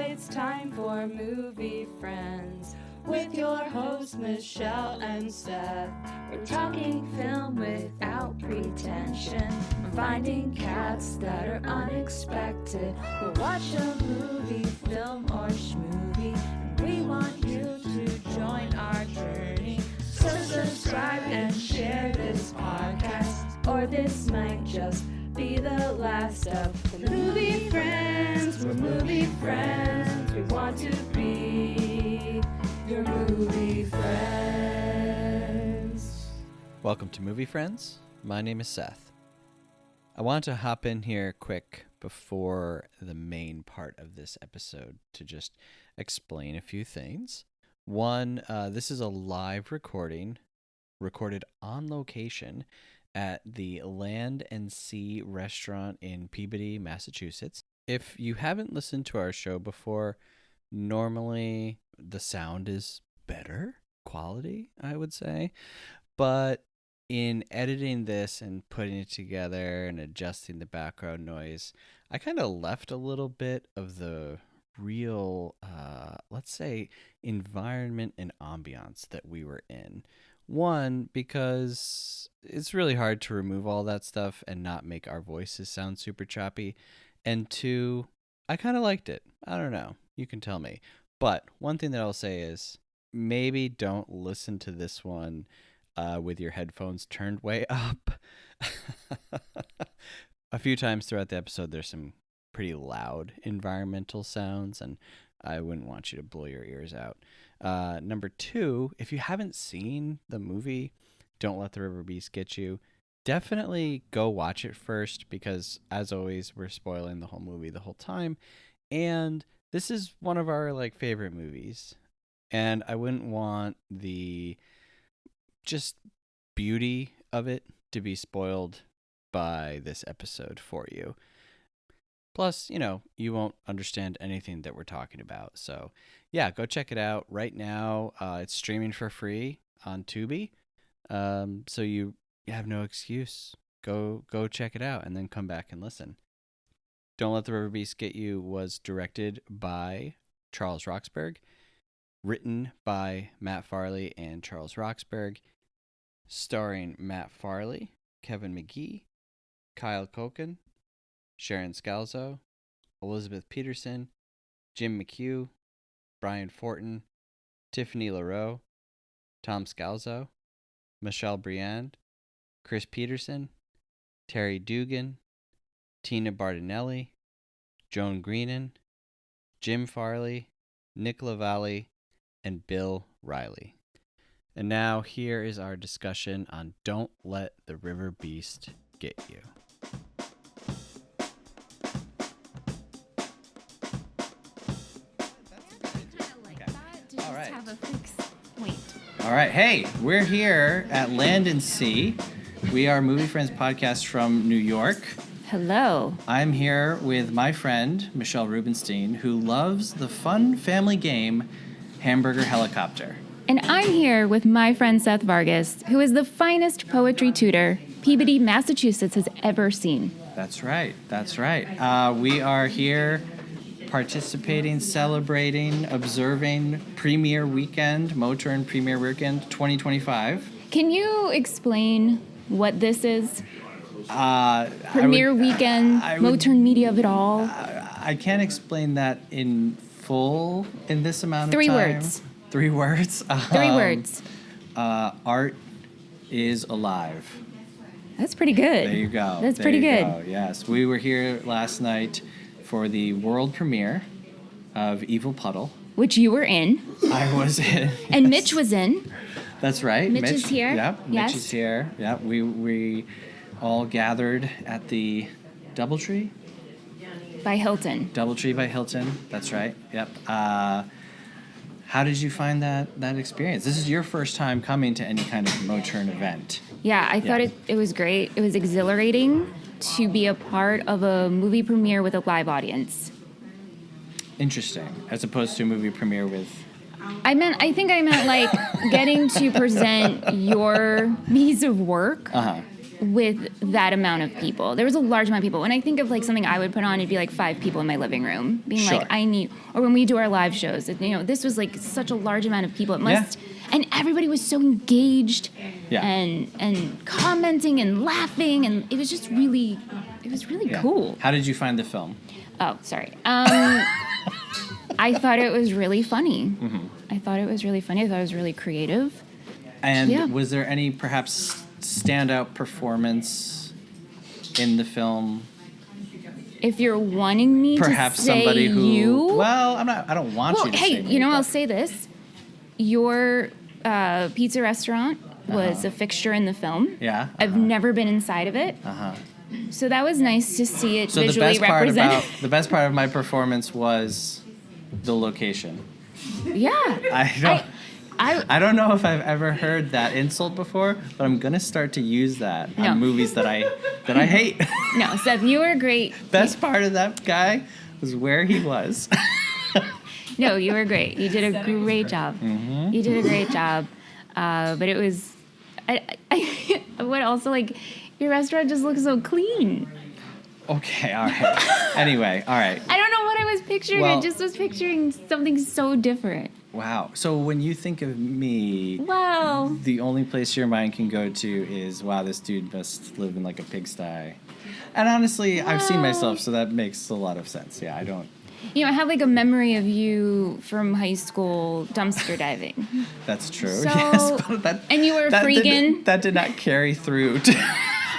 it's time for Movie Friends with your hosts Michelle and Seth. We're talking film without pretension. We're finding cats that are unexpected. We'll watch a movie, film, or schmovie, and we want you to join our journey. So subscribe and share this podcast, or this might just be the last of the Movie Friends. We're movie friends. We want to be your movie friends. Welcome to Movie Friends. My name is Seth. I want to hop in here quick before the main part of this episode to just explain a few things. One, this is a live recording, recorded on location at the Land and Sea restaurant in Peabody, Massachusetts. If you haven't listened to our show before, normally the sound is better quality, I would say. But in editing this and putting it together and adjusting the background noise, I kind of left a little bit of the real, let's say, environment and ambiance that we were in. One, because it's really hard to remove all that stuff and not make our voices sound super choppy. And two, I kind of liked it. I don't know. You can tell me. But one thing that I'll say is maybe don't listen to this one with your headphones turned way up. A few times throughout the episode, there's some pretty loud environmental sounds, and I wouldn't want you to blow your ears out. Number two, if you haven't seen the movie, Don't Let the Riverbeast Get You, definitely go watch it first, because as always, we're spoiling the whole movie the whole time. And this is one of our favorite movies. And I wouldn't want the just beauty of it to be spoiled by this episode for you. Plus, you won't understand anything that we're talking about. So, yeah, go check it out right now. It's streaming for free on Tubi. So you have no excuse. Go check it out and then come back and listen. Don't Let the Riverbeast Get You was directed by Charles Roxburgh, written by Matt Farley and Charles Roxburgh, starring Matt Farley, Kevin McGee, Kyle Koken, Sharon Scalzo, Elizabeth Peterson, Jim McHugh, Brian Fortin, Tiffany LaRoe, Tom Scalzo, Michelle Briand, Chris Peterson, Terry Dugan, Tina Bardinelli, Joan Greenan, Jim Farley, Nick LaValle, and Bill Riley. And now here is our discussion on Don't Let the Riverbeast Get You. All right. Hey, we're here at Land and Sea. We are Movie Friends podcast from New York. Hello. I'm here with my friend, Michelle Rubenstein, who loves the fun family game, Hamburger Helicopter. And I'm here with my friend Seth Vargas, who is the finest poetry tutor Peabody, Massachusetts has ever seen. That's right. We are here participating, celebrating, observing Premiere Weekend, Moturn Premiere Weekend 2025. Can you explain what this is? Premiere Weekend, Moturn Media of it all? I can't explain that in full in this amount of time. 3 words? 3 words. Art is alive. That's pretty good. There you go. That's pretty good. Go. Yes, we were here last night for the world premiere of Evil Puddle. Which you were in. I was in. Yes. And Mitch was in. That's right. Mitch is here. Yep, yes. Mitch is here. Yep, we all gathered at the Doubletree? By Hilton. Doubletree by Hilton. That's right. Yep. How did you find that experience? This is your first time coming to any kind of Moturn event. Yeah, I thought it was great. It was exhilarating to be a part of a movie premiere with a live audience. Interesting. As opposed to a movie premiere with... I think I meant getting to present your piece of work with that amount of people. There was a large amount of people. When I think of like something I would put on, it'd be like 5 people in my living room being Sure. like, I need, or when we do our live shows, this was like such a large amount of people. It must, and everybody was so engaged and commenting and laughing, and it was just really, cool. How did you find the film? Oh, sorry. I thought it was really funny. Mm-hmm. I thought it was really creative. And was there any perhaps standout performance in the film? If you're wanting me perhaps to say somebody who, you, well, I don't want you to say me, I'll say this. Your pizza restaurant was a fixture in the film. Yeah. I've never been inside of it. So that was nice to see it visually represented. The best part of my performance was the location. Yeah. I don't know if I've ever heard that insult before, but I'm gonna start to use that on movies that I hate. No, Seth, you were great. Best part of that guy was where he was. No, you were great. You did a great job. Mm-hmm. You did a great job. But it was, what also, like, your restaurant just looks so clean. Okay, all right. Anyway, all right. I don't know what I was picturing. I just was picturing something so different. Wow. So when you think of me, wow, the only place your mind can go to is, wow, this dude must live in like a pigsty. And honestly, I've seen myself, so that makes a lot of sense. Yeah, I don't. I have like a memory of you from high school dumpster diving. That's true. So, yes, but and you were a freegan. That did not carry through.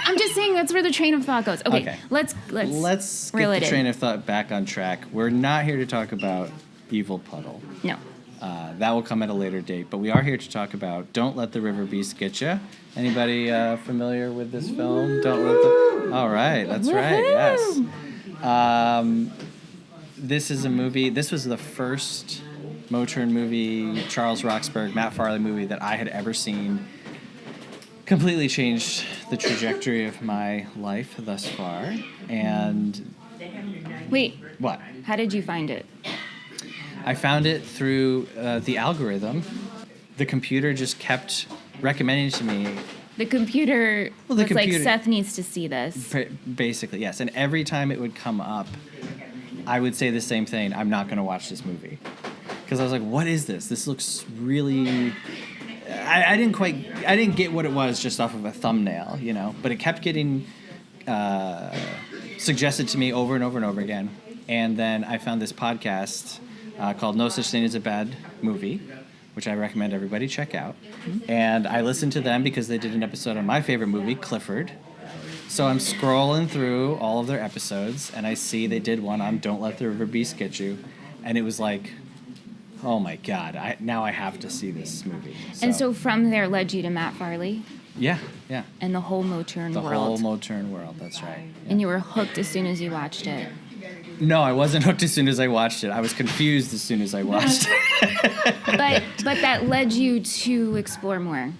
I'm just saying that's where the train of thought goes. Okay. Let's get the train of thought back on track. We're not here to talk about Evil Puddle. No. That will come at a later date, but we are here to talk about Don't Let the Riverbeast Get Ya. Anybody familiar with this film? Don't let the. All right, that's right. Yes. This is a movie. This was the first Moturn movie, Charles Roxburgh, Matt Farley movie that I had ever seen. Completely changed the trajectory of my life thus far. And wait, what? How did you find it? I found it through the algorithm. The computer just kept recommending to me. The computer was like, Seth needs to see this. Basically, yes. And every time it would come up, I would say the same thing. I'm not going to watch this movie. Because I was like, what is this? This looks really... I didn't get what it was just off of a thumbnail, But it kept getting suggested to me over and over and over again. And then I found this podcast called No Such Thing as a Bad Movie, which I recommend everybody check out. Mm-hmm. And I listened to them because they did an episode on my favorite movie, Clifford. So I'm scrolling through all of their episodes, and I see they did one on Don't Let the Riverbeast Get You. And it was like, oh my God, now I have to see this movie. And so from there led you to Matt Farley? Yeah. And the whole Moturn world. The whole Moturn world, that's right. Yeah. And you were hooked as soon as you watched it? No, I wasn't hooked as soon as I watched it. I was confused as soon as I watched it. But that led you to explore more?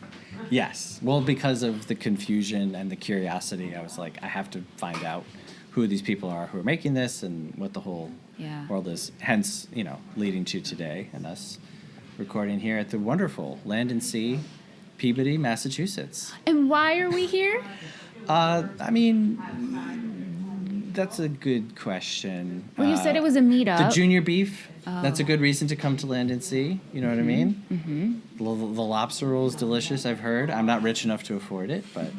Yes. Well, because of the confusion and the curiosity, I was like, I have to find out who these people are who are making this and what the whole world is. Hence, leading to today and us recording here at the wonderful Land and Sea, Peabody, Massachusetts. And why are we here? That's a good question. Well, you said it was a meetup. The junior beef. Oh. That's a good reason to come to Land and Sea. You know what I mean? Mm-hmm. The lobster roll is delicious, I've heard. I'm not rich enough to afford it, but...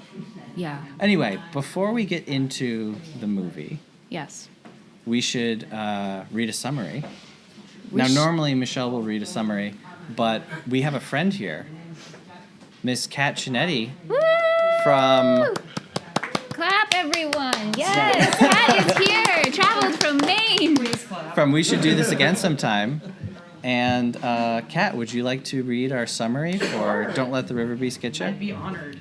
Yeah. Anyway, before we get into the movie... Yes. We should read a summary. Normally Michelle will read a summary, but we have a friend here. Miss Kat Chinetti from... Clap, everyone. Yes, Kat is here. Traveled from Maine. From We Should Do This Again Sometime. And Kat, would you like to read our summary for Don't Let the Riverbeast Get You? I'd be honored.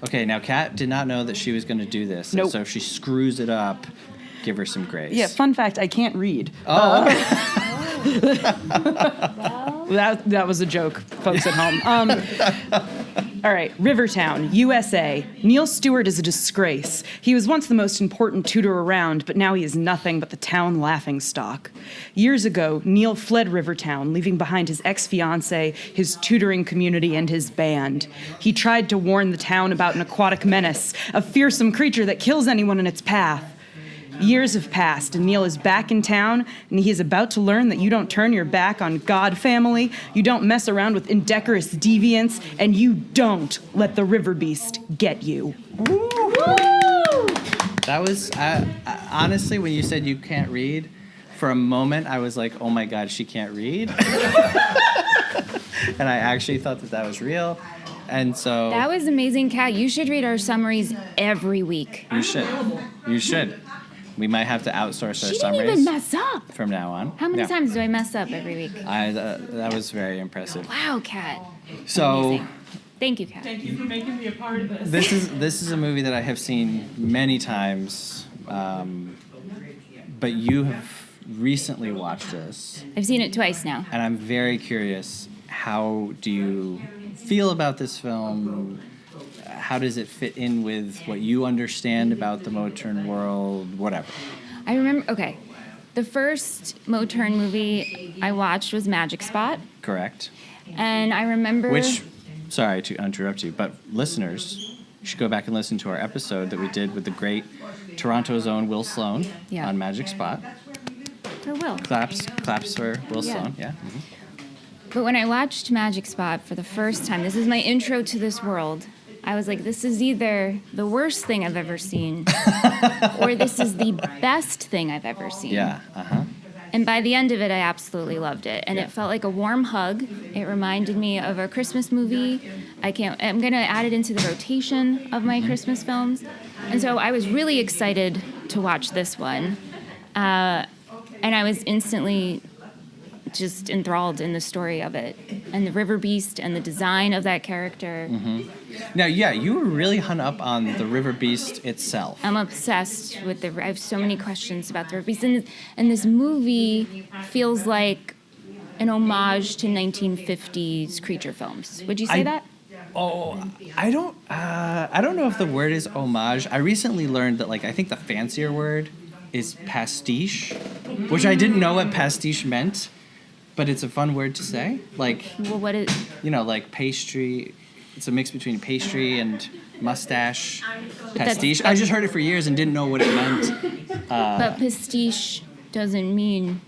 Okay, now Kat did not know that she was going to do this. Nope. So if she screws it up, give her some grace. Yeah, fun fact, I can't read. Oh. That was a joke, folks at home. All right, Rivertown, USA. Neil Stewart is a disgrace. He was once the most important tutor around, but now he is nothing but the town laughingstock. Years ago, Neil fled Rivertown, leaving behind his ex-fiancée, his tutoring community, and his band. He tried to warn the town about an aquatic menace, a fearsome creature that kills anyone in its path. Years have passed, and Neil is back in town, and he is about to learn that you don't turn your back on God family, you don't mess around with indecorous deviants, and you don't let the Riverbeast get you. That was, honestly, when you said you can't read, for a moment I was like, oh my God, she can't read. And I actually thought that was real. And so... That was amazing, Kat. You should read our summaries every week. You should. You should. We might have to outsource our She summaries. didn't even mess up. From now on. How many times do I mess up every week? That was very impressive. Wow, Kat. So, amazing. Thank you, Kat. Thank you for making me a part of this. This is a movie that I have seen many times, but you have recently watched this. I've seen it twice now. And I'm very curious, how do you feel about this film? How does it fit in with what you understand about the Moturn world, whatever? I remember, okay, the first Moturn movie I watched was Magic Spot. Correct. And I remember... Which, sorry to interrupt you, but listeners, you should go back and listen to our episode that we did with the great Toronto's own Will Sloan on Magic Spot. For Will. Claps for Will Sloan, yeah. Mm-hmm. But when I watched Magic Spot for the first time, this is my intro to this world, I was like, this is either the worst thing I've ever seen or this is the best thing I've ever seen. Yeah, uh-huh. And by the end of it, I absolutely loved it. And it felt like a warm hug. It reminded me of a Christmas movie. I'm going to add it into the rotation of my Christmas films. And so I was really excited to watch this one. And I was instantly just enthralled in the story of it. And the Riverbeast and the design of that character. Mm-hmm. Now, yeah, you were really hung up on the Riverbeast itself. I'm obsessed with I have so many questions about the Riverbeast. And this movie feels like an homage to 1950s creature films. Would you say that? Oh, I don't know if the word is homage. I recently learned that, I think the fancier word is pastiche, which I didn't know what pastiche meant, but it's a fun word to say. Well, what is... like pastry. It's a mix between pastry and mustache. Pastiche. That's I just heard it for years and didn't know what it meant. But pastiche doesn't mean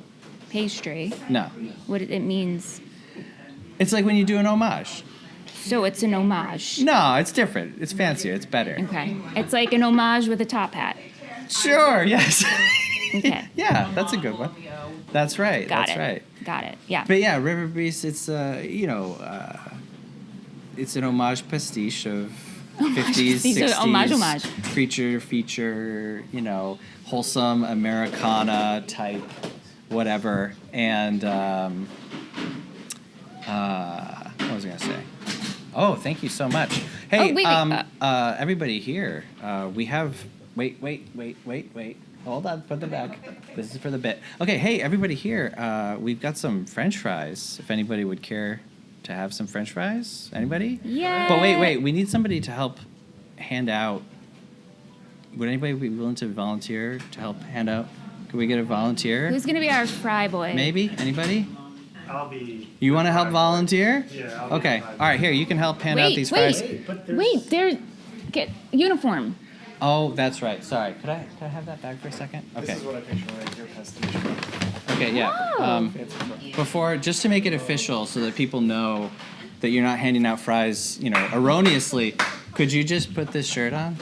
pastry. No. What it means. It's like when you do an homage. So it's an homage. No, it's different. It's fancier. It's better. Okay. It's like an homage with a top hat. Sure, yes. Okay. Yeah, that's a good one. That's right. Got it. Yeah. But yeah, Riverbeast, it's it's an homage pastiche of 50s, 60s homage. creature feature, wholesome Americana type whatever. And what was I going to say? Oh, thank you so much. Hey, everybody here, we have... Wait. Hold on, put them back. This is for the bit. Okay, hey, everybody here, we've got some French fries. If anybody would care to have some French fries. Anybody? Yeah. But wait, we need somebody to help hand out. Would anybody be willing to volunteer to help hand out? Could we get a volunteer? Who's going to be our fry boy? Maybe? Anybody? I'll be... You want to help volunteer? Yeah. Okay. All right, here, you can help hand out these fries. Wait, get uniform. Oh, that's right. Sorry. Could I have that bag for a second? Okay. This is what I picture when I hear pastiche. Okay, yeah. Before, just to make it official so that people know that you're not handing out fries, erroneously, could you just put this shirt on?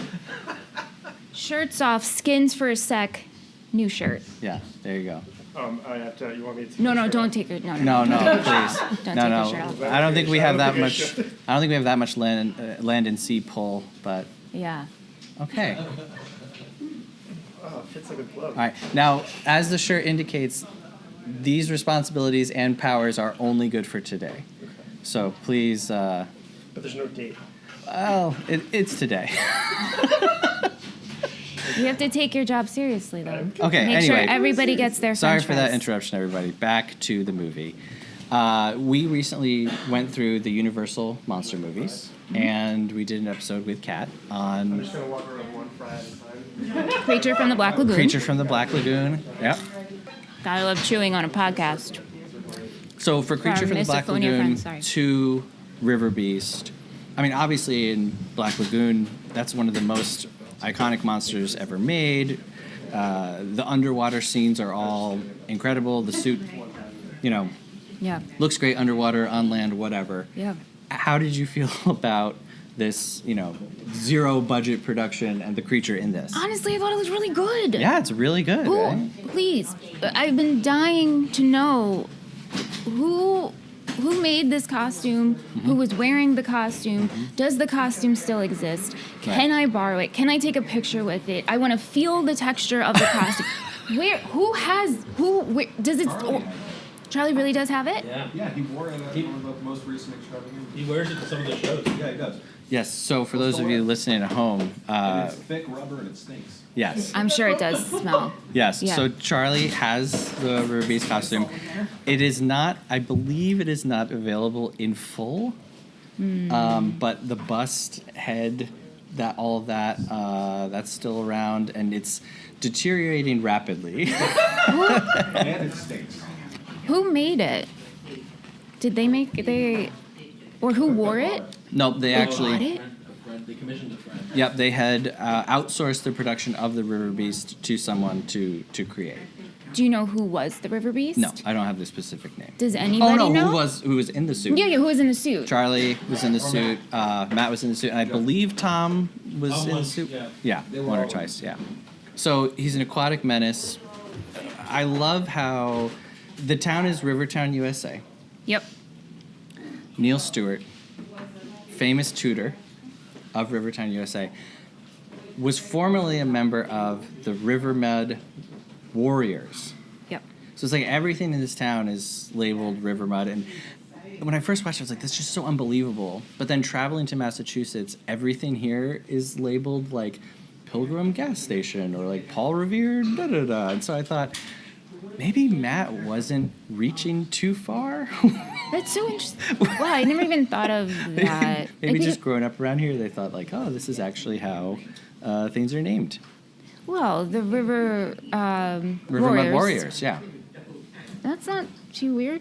Shirts off, skins for a sec, new shirt. Yeah, there you go. I have to, you want me to... No, don't take it. No, please. Don't take your shirt off. I don't think we have that much. I don't think we have that much land and sea pull, but Yeah. Oh, okay. it fits like a glove. All right. Now, as the shirt indicates, these responsibilities and powers are only good for today. So please. But there's no date. Well, it's today. You have to take your job seriously, though. Okay. Make anyway, sure everybody gets their sorry French for that fries. interruption, everybody. Back to the movie. We recently went through the Universal monster movies. and we did an episode with Kat I'm on just gonna walk around one fry at a time. Creature from the Black Lagoon. Creature from the Black Lagoon. Yep. Gotta love chewing on a podcast. So for Creature from the Black misophonia Lagoon friends, sorry. to Riverbeast, I mean, obviously in Black Lagoon, that's one of the most iconic monsters ever made. The underwater scenes are all incredible. The suit, Yeah. looks great underwater, on land, whatever. Yeah. How did you feel about this, zero budget production and the creature in this? Honestly, I thought it was really good. Yeah, it's really good, Who, right? please, I've been dying to know who made this costume, who was wearing the costume, does the costume still exist, can I borrow it, can I take a picture with it, I want to feel the texture of the costume. Does it, Charlie really does have it? Yeah, he wore it at one of the most recent extravaganzas. He wears it to some of the shows. Yeah, he does. Yes, so for those of you listening at home, And it's thick rubber and it stinks. yes. I'm sure it does smell. Yes, Yeah. so Charlie has the Riverbeast costume. It is not, I believe it is not available in full, but the bust, head, all of that, that's still around, and it's deteriorating rapidly. And it stinks. Who made it? Did they make or who wore it? No, they Bought actually, it? They commissioned a friend. yep, they had outsourced the production of the Riverbeast to someone to create. Do you know who was the Riverbeast? No, I don't have the specific name. Does anybody Oh no, know? who was in the suit? Yeah, who was in the suit? Charlie was in the suit. Matt was in the suit, and I believe Tom was in the once, suit. yeah. Yeah, one or twice. Yeah. So he's an aquatic menace. I love how the town is Rivertown, USA. Yep. Neil Stewart, famous tutor of Rivertown, USA, was formerly a member of the Rivermud Warriors. Yep. So it's like everything in this town is labeled River Mud. And when I first watched it, I was like, that's just so unbelievable. But then traveling to Massachusetts, everything here is labeled like Pilgrim Gas Station or like Paul Revere, da-da-da. And so I thought, maybe Matt wasn't reaching too far. That's so interesting. Wow, I never even thought of that. Maybe Like, just growing up around here, they thought like, oh, this is actually how things are named. well, the River Rivermud Warriors, yeah. That's not too weird.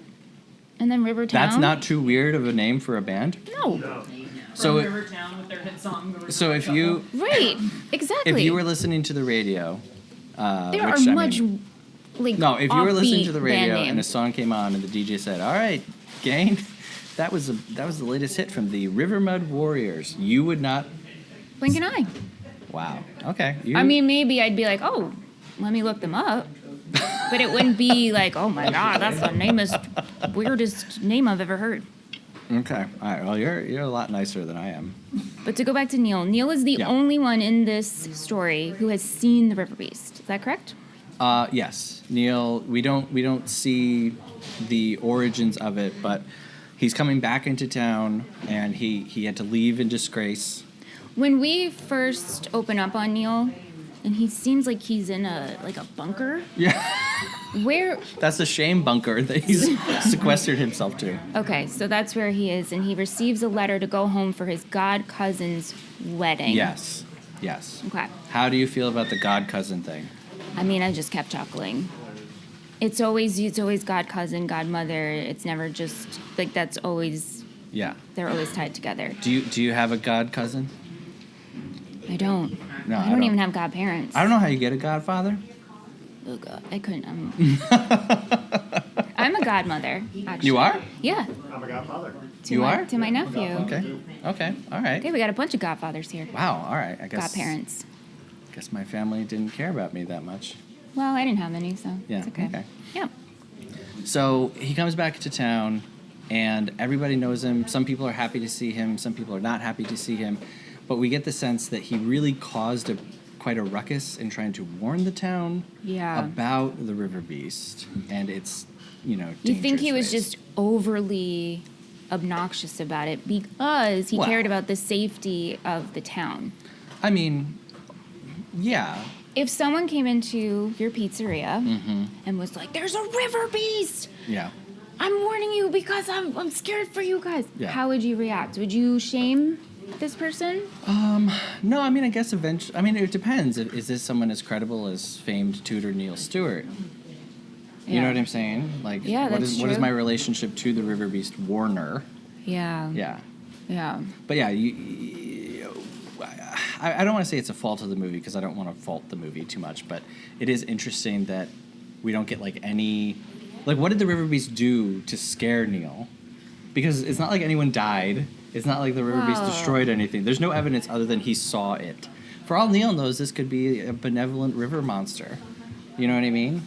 And then Rivertown. That's not too weird of a name for a band. No. So, Rivertown with their hit song. so if you Right. Exactly. if you were listening to the radio, there which, are I much mean, like no, if you were listening offbeat to the band radio and a names. song came on and the DJ said, "All right, gang, that was the latest hit from the Rivermud Warriors," you would not. Blink an eye. Wow. Okay. I mean, maybe I'd be like, oh, let me look them up. But it wouldn't be like, oh my God, that's the weirdest name I've ever heard. Okay. All right. Well, you're a lot nicer than I am. But to go back to Neil, Neil is the Yeah. only one in this story who has seen the Riverbeast. Is that correct? Yes, Neil. We don't see the origins of it, but he's coming back into town, and he had to leave in disgrace. When we first open up on Neil, and he seems like he's in a bunker. Yeah. Where? That's the shame bunker that he's sequestered himself to. Okay, so that's where he is, and he receives a letter to go home for his god cousin's wedding. Yes. Okay. How do you feel about the god cousin thing? I mean, I just kept chuckling. It's always god cousin, godmother. It's never just like that's always. Yeah. They're always tied together. Do you have a god cousin? I don't. No, I don't even have godparents. I don't know how you get a godfather. Oh God, I couldn't. I'm a godmother. Actually. You are? Yeah. I'm a godfather. You are? To my nephew. Okay. All right. Okay, we got a bunch of godfathers here. Wow. All right. I guess. Godparents. Guess my family didn't care about me that much. Well, I didn't have any, so Yeah. it's okay. Yeah. So he comes back to town, and everybody knows him. Some people are happy to see him. Some people are not happy to see him. But we get the sense that he really caused quite a ruckus in trying to warn the town Yeah. about the Riverbeast and its, You think he dangerous was ways. just overly obnoxious about it because he Well- cared about the safety of the town. I mean, yeah. If someone came into your pizzeria Mm-hmm. and was like, "There's a river beast! Yeah. I'm warning you because I'm scared for you guys." Yeah. How would you react? Would you shame this person? No, I mean, I guess eventually. I mean, it depends. Is this someone as credible as famed tutor Neil Stewart? You know what I'm saying? Like, Yeah, what that's is true. my relationship to the Riverbeast Warner? Yeah. Yeah. Yeah. But yeah, I don't want to say it's a fault of the movie because I don't want to fault the movie too much, but it is interesting that we don't get like any, like what did the Riverbeast do to scare Neil? Because it's not like anyone died. It's not like the Riverbeast destroyed anything. There's no evidence other than he saw it. For all Neil knows, this could be a benevolent river monster. You know what I mean?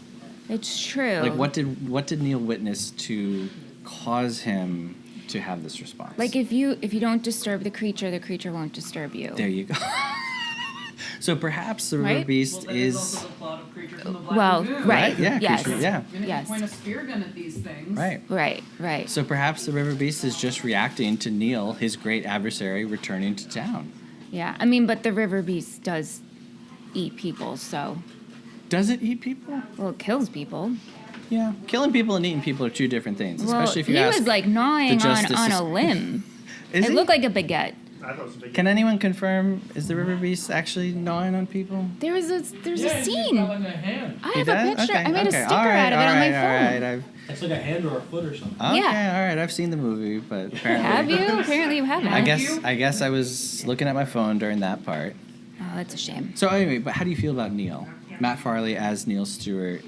It's true. Like what did Neil witness to cause him to have this response? Like if you don't disturb the creature won't disturb you. There you go. So perhaps the Right? Riverbeast is Well, right. yeah, Yes. creature, yeah, Yes. Point a spear gun at these things. right. Right. So perhaps the Riverbeast is just reacting to Neil, his great adversary, returning to town. Yeah. I mean, but the river beast does eat people, so Does it eat people? well, it kills people. Yeah, killing people and eating people are two different things, especially if you he ask. was like gnawing the on justices. a limb. Is It he? looked like a baguette. I thought it was a big. Can anyone confirm? Is the Riverbeast actually gnawing on people? There's a scene. Like a hand. I He have a does? picture. Okay, I made a okay. sticker All right, out of it on my all right, phone. all right. It's like a hand or a foot or something. Okay, Yeah. all right. I've seen the movie, but apparently. Have you? Apparently you haven't. I guess I was looking at my phone during that part. Oh, that's a shame. So anyway, but how do you feel about Neil? Matt Farley as Neil Stewart.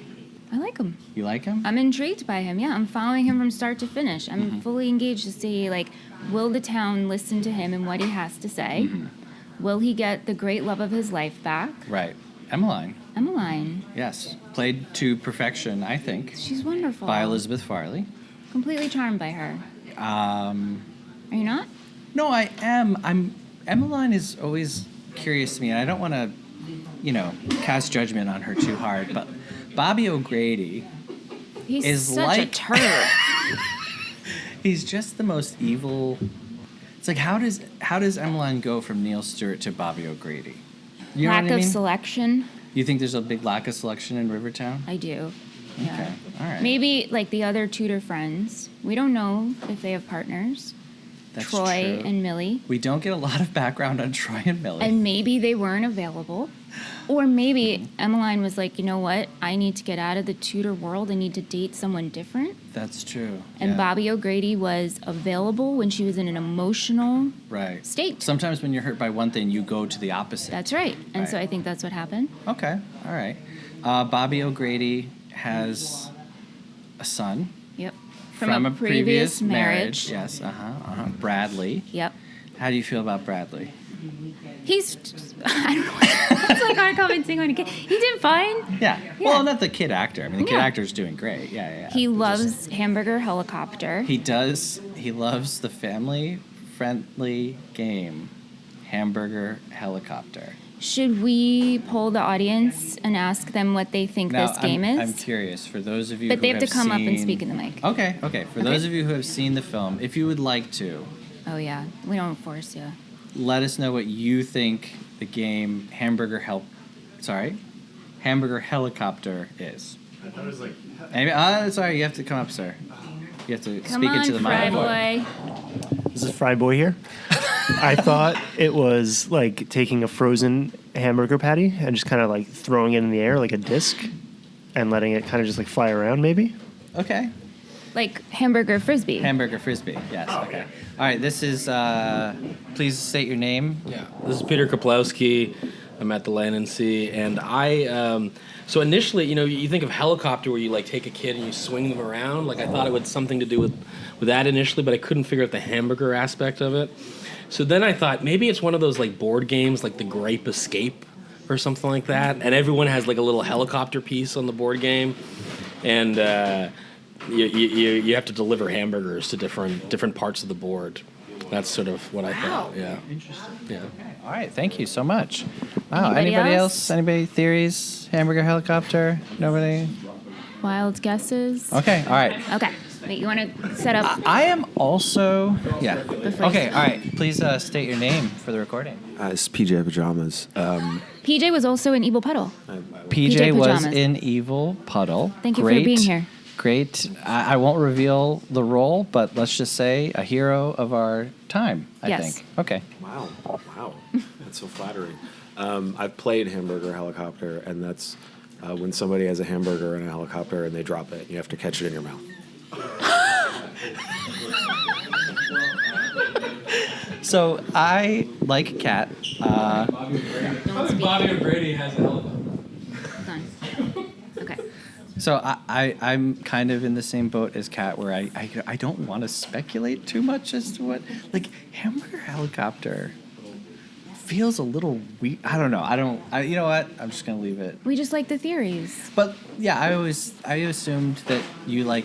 I like him. You like him? I'm intrigued by him. Yeah, I'm following him from start to finish. I'm Mm-hmm. fully engaged to see, like, will the town listen to him and what he has to say? Mm-hmm. Will he get the great love of his life back? Right. Emmeline. Emmeline, Yes. Played to perfection, I think, she's wonderful. by Elizabeth Farley. Completely charmed by her. Are you not? No, I am. Emmeline is always curious to me, and I don't want to, cast judgment on her too hard, but Bobby O'Grady, He's is such a like- turd. he's just the most evil. It's like how does Emmeline go from Neil Stewart to Bobby O'Grady? You know Lack what I of mean? selection. You think there's a big lack of selection in Rivertown? I do. Yeah. Okay, all right. Maybe like the other Tudor friends. We don't know if they have partners. That's Troy true. and Millie. We don't get a lot of background on Troy and Millie. And maybe they weren't available. Or maybe Emmeline was like, you know what? I need to get out of the Tudor world. I need to date someone different. That's true. And yeah. Bobby O'Grady was available when she was in an emotional Right. state. Sometimes when you're hurt by one thing, you go to the opposite. That's right. And so Right. I think that's what happened. Okay. All right. Bobby O'Grady has a son Yep. from a previous marriage. Yes. Bradley. Yep. How do you feel about Bradley? He's, I don't know. It's like our commenting on a kid. He did fine. Yeah. Yeah. Well, not the kid actor. I mean, the kid Yeah. actor's doing great. Yeah. He Just- loves Hamburger Helicopter. He does. He loves the family-friendly game, Hamburger Helicopter. Should we poll the audience and ask them what they think Now, this game is? I'm curious. For those of you But who they have to come up and seen- speak in the mic. Okay. For those of you who have seen the film, if you would like to, Oh, yeah. We don't force you. let us know what you think the game Hamburger Helicopter is. I thought it was like. Sorry, you have to come up, sir. You have to Come speak on, into the Fry microphone. Boy. This is Fry Boy here. I thought it was like taking a frozen hamburger patty and just kind of like throwing it in the air like a disc and letting it kind of just like fly around maybe. Okay. Like Hamburger Frisbee. Hamburger Frisbee. Yes. Okay. All right. This is. Please state your name. Yeah, this is Peter Kaplowski. I'm at the Land and Sea, and I. So initially, you think of helicopter where you like take a kid and you swing them around. Like I thought it had something to do with that initially, but I couldn't figure out the hamburger aspect of it. So then I thought maybe it's one of those like board games, like the Grape Escape or something like that, and everyone has like a little helicopter piece on the board game, and you have to deliver hamburgers to different parts of the board. That's sort of what I thought. Yeah. Interesting. Yeah. All right. Thank you so much. Wow. Anybody else? Anybody theories? Hamburger Helicopter? Nobody? Wild guesses. Okay. All right. Okay. Wait, you want to set up? I am also. Yeah. first- Okay. All right. Please state your name for the recording. It's PJ Pajamas. PJ was also in Evil Puddle. PJ was Pajamas. in Evil Puddle. Thank you for being here. Great. I won't reveal the role, but let's just say a hero of our time, I Yes. think. Okay. Wow. That's so flattering. I've played Hamburger Helicopter, and that's when somebody has a hamburger in a helicopter and they drop it, you have to catch it in your mouth. So I like cat. Bobby O'Grady has a helicopter. Okay. So I'm kind of in the same boat as Kat, where I don't want to speculate too much as to what, like, Hamburger Helicopter feels a little weird. I don't know. You know what? I'm just gonna leave it. We just like the theories. But yeah, I assumed that you like.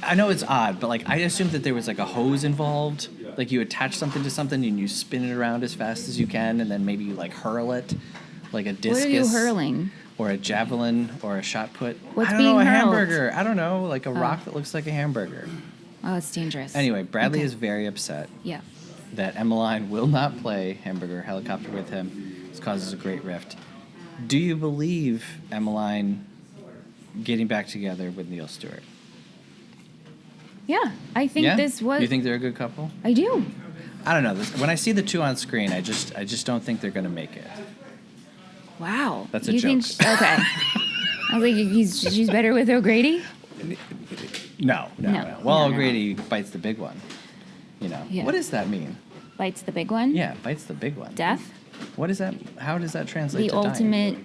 I know it's odd, but like I assumed that there was like a hose involved. Like you attach something to something and you spin it around as fast as you can, and then maybe you like hurl it, like a discus. What are you hurling? Or a javelin, or a shot put. What's I don't being know, a hurled? hamburger. I don't know, like a rock that looks like a hamburger. Oh, it's dangerous. Anyway, Bradley Okay. is very upset Yeah. that Emmeline will not play Hamburger Helicopter with him. This causes a great rift. Do you believe Emmeline getting back together with Neil Stewart? Yeah, I think Yeah? this was. You think they're a good couple? I do. I don't know. When I see the two on screen, I just don't think they're going to make it. Wow. That's a you joke. Think okay. I was like, she's better with O'Grady? No. No. Well, No. O'Grady bites the big one. You know. Yeah. What does that mean? Bites the big one? Yeah, bites the big one. Death? What is that? How does that translate The to dying? ultimate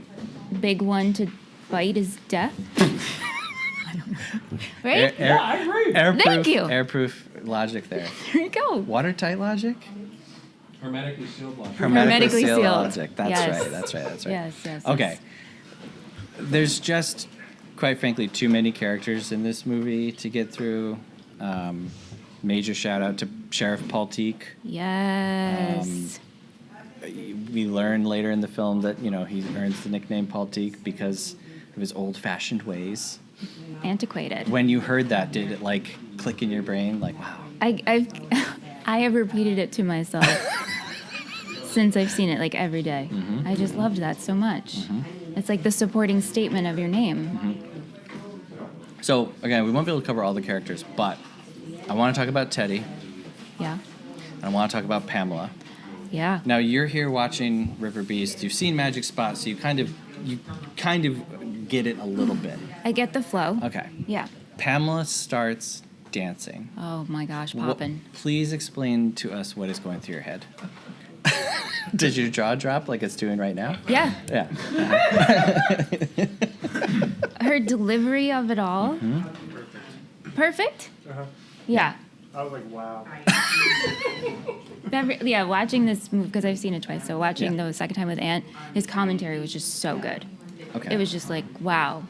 big one to bite is death? I don't know. Right? I agree. Thank you. Airproof logic there. There you go. Watertight logic? Hermetically sealed logic. Hermetically sealed. logic. That's Yes. right. That's right. Yes. Okay. There's just, quite frankly, too many characters in this movie to get through. Major shout out to Sheriff Paul Teague. Yes. We learn later in the film that, you know, he earns the nickname Paul Teague because of his old-fashioned ways. Antiquated. When you heard that, did it, like, click in your brain? Like, wow. I have repeated it to myself since I've seen it, like, every day. Mm-hmm. I just loved that so much. It's like the supporting statement of your name. Mm-hmm. So, again, we won't be able to cover all the characters, but I want to talk about Teddy. Yeah. And I want to talk about Pamela. Yeah. Now, you're here watching Riverbeast. You've seen Magic Spot, so you kind of get it a little bit. I get the flow. Okay. Yeah. Pamela starts dancing. Oh my gosh, poppin'. Please explain to us what is going through your head. Did your jaw drop like it's doing right now? Yeah. Yeah. Her delivery of it all. Mm-hmm. Perfect? Uh-huh. Yeah. I was like, wow. Yeah, watching this movie, because I've seen it twice, so watching Yeah. the second time with Ant, his commentary was just so good. Okay. It was just like, wow.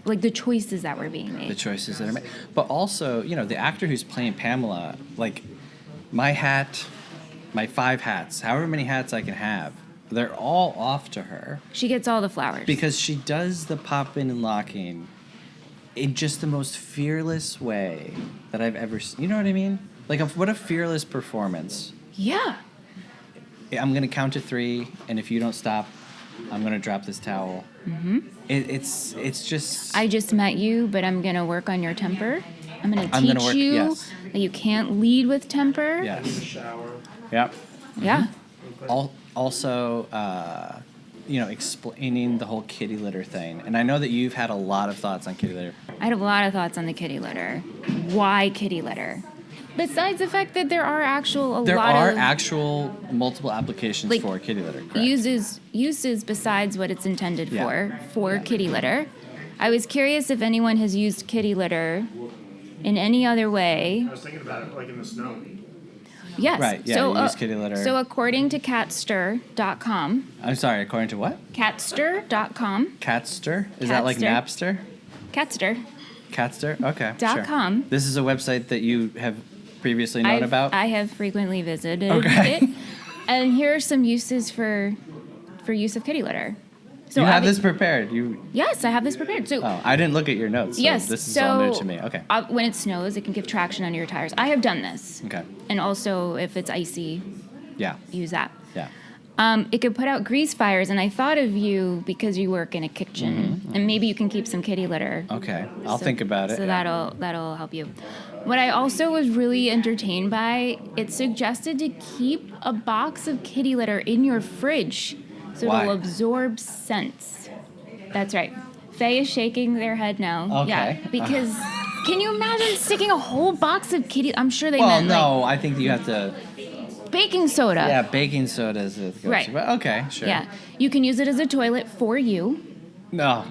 Like the choices that were being made. The choices that are made. But also, you know, the actor who's playing Pamela, like, my hat, my 5 hats, however many hats I can have, they're all off to her. She gets all the flowers. Because she does the popping and locking in just the most fearless way that I've ever seen. You know what I mean? Like, what a fearless performance. Yeah. I'm going to count to 3, and if you don't stop, I'm going to drop this towel. Mm-hmm. It's just... I just met you, but I'm going to work on your temper. I'm going to I'm gonna teach work- you yes. that you can't lead with temper. Yes. Shower. Yep. Yeah. Also, you know, explaining the whole kitty litter thing. And I know that you've had a lot of thoughts on kitty litter. I had a lot of thoughts on the kitty litter. Why kitty litter? Besides the fact that there are There lot are of actual multiple applications like, for kitty litter. Correct? uses besides what it's intended Yeah. for kitty litter. I was curious if anyone has used kitty litter in any other way. I was thinking about it, like in the snow. Yes. Right, yeah, So, you use kitty litter. So according to catster.com, I'm sorry, according to what? catster.com, Catster? Is that like Catster. Napster? catster, Catster? Okay. Dot com. This is a website that you have previously known about? I have frequently visited Okay. it. And here are some uses for use of kitty litter. So you have obvi- this prepared. Yes, I have this prepared. So Oh, I didn't look at your notes. So yes, this is all new to me. Okay. When it snows, it can give traction under your tires. I have done this. Okay. And also, if it's icy, Yeah. use that. Yeah. It could put out grease fires, and I thought of you because you work in a kitchen, and maybe you can keep some kitty litter. Okay, I'll think about it. So yeah. that'll help you. What I also was really entertained by, it suggested to keep a box of kitty litter in your fridge, so Why? it'll absorb scents. That's right. Faye is shaking their head now. Okay. Yeah, because can you imagine sticking a whole box of kitty? I'm sure they Well, meant no, I think you have to. like baking soda. Yeah, baking soda is the go-to. Right. But okay, sure. Yeah. You can use it as a toilet for you. No,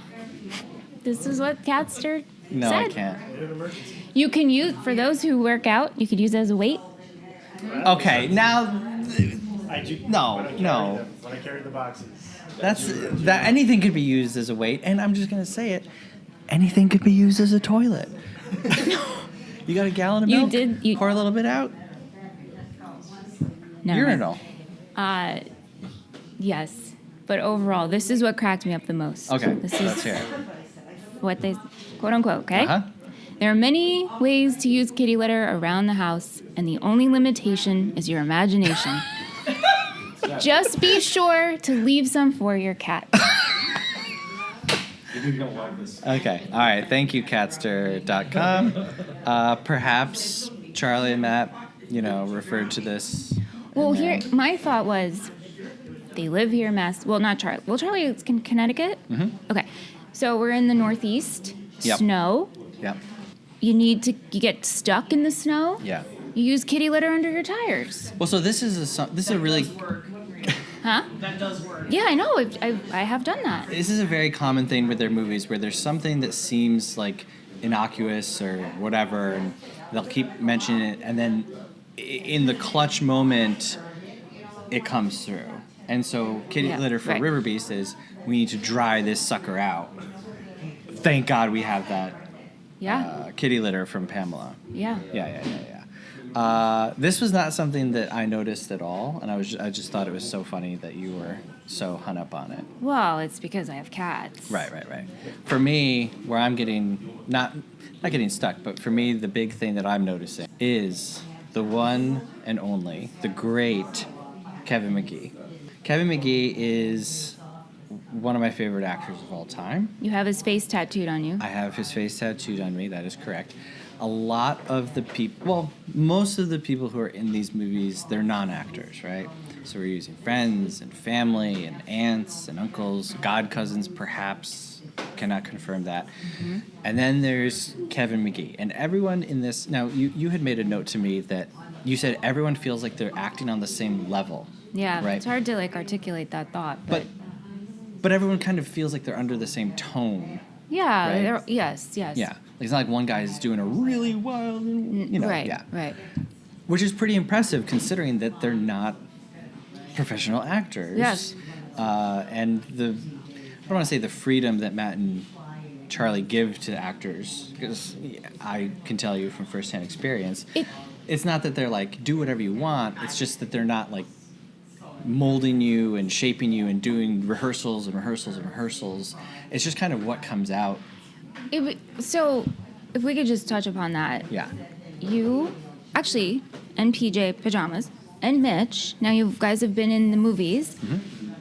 This is what Catster no, said. I can't. You can use, for those who work out, you could use it as a weight. Okay, now, I do. No, when I carried no. them, when I carried the boxes. that anything could be used as a weight, and I'm just gonna say it. Anything could be used as a toilet. You got a gallon of You milk? did- you- Pour a little bit out. No. Urinal. Yes. But overall, this is what cracked me up the most. Okay, This let's is hear it. what they, quote unquote, okay? Uh-huh. There are many ways to use kitty litter around the house, and the only limitation is your imagination. Just be sure to leave some for your cat. You're gonna love this. Okay. All right. Thank you, catster.com. Perhaps Charlie and Matt, referred to this. Well, and here, my thought was, they live here in not Charlie. Well, Charlie is in Connecticut? Mhm. Okay. So we're in the Northeast. Yep. Snow. Yep. You get stuck in the snow. Yeah. You use kitty litter under your tires. Well, so this is a really Huh? That does work. Yeah, I know. I have done that. this is a very common thing with their movies where there's something that seems like innocuous or whatever, and they'll keep mentioning it, and then in the clutch moment, it comes through. And so kitty litter for right. Riverbeast is we need to dry this sucker out. Thank God we have that Yeah. kitty litter from Pamela. Yeah. Yeah. This was not something that I noticed at all, and I just thought it was so funny that you were so hung up on it. Well, it's because I have cats. Right. For me, where I'm getting not getting stuck, but for me, the big thing that I'm noticing is the one and only, the great Kevin McGee. Kevin McGee is one of my favorite actors of all time. You have his face tattooed on you. I have his face tattooed on me. That is correct. A lot of the people, well, most of the people who are in these movies, they're non-actors, right? So we're using friends and family and aunts and uncles, god cousins, perhaps. Cannot confirm that. Mm-hmm. And then there's Kevin McGee. And everyone in this, now you had made a note to me that you said everyone feels like they're acting on the same level. Yeah, right? it's hard to articulate that thought, But everyone kind of feels like they're under the same tone. yeah, right? yes. Yeah. It's not like one guy is doing a really wild, Right, yeah. right. Which is pretty impressive considering that they're not professional actors. Yes. And I don't want to say the freedom that Matt and Charlie give to actors, because I can tell you from firsthand experience, it's not that they're do whatever you want, it's just that they're not molding you and shaping you and doing rehearsals. It's just kind of what comes out. So, if we could just touch upon that. Yeah. You, actually, and PJ Pajamas, and Mitch, now you guys have been in the movies. Mm-hmm.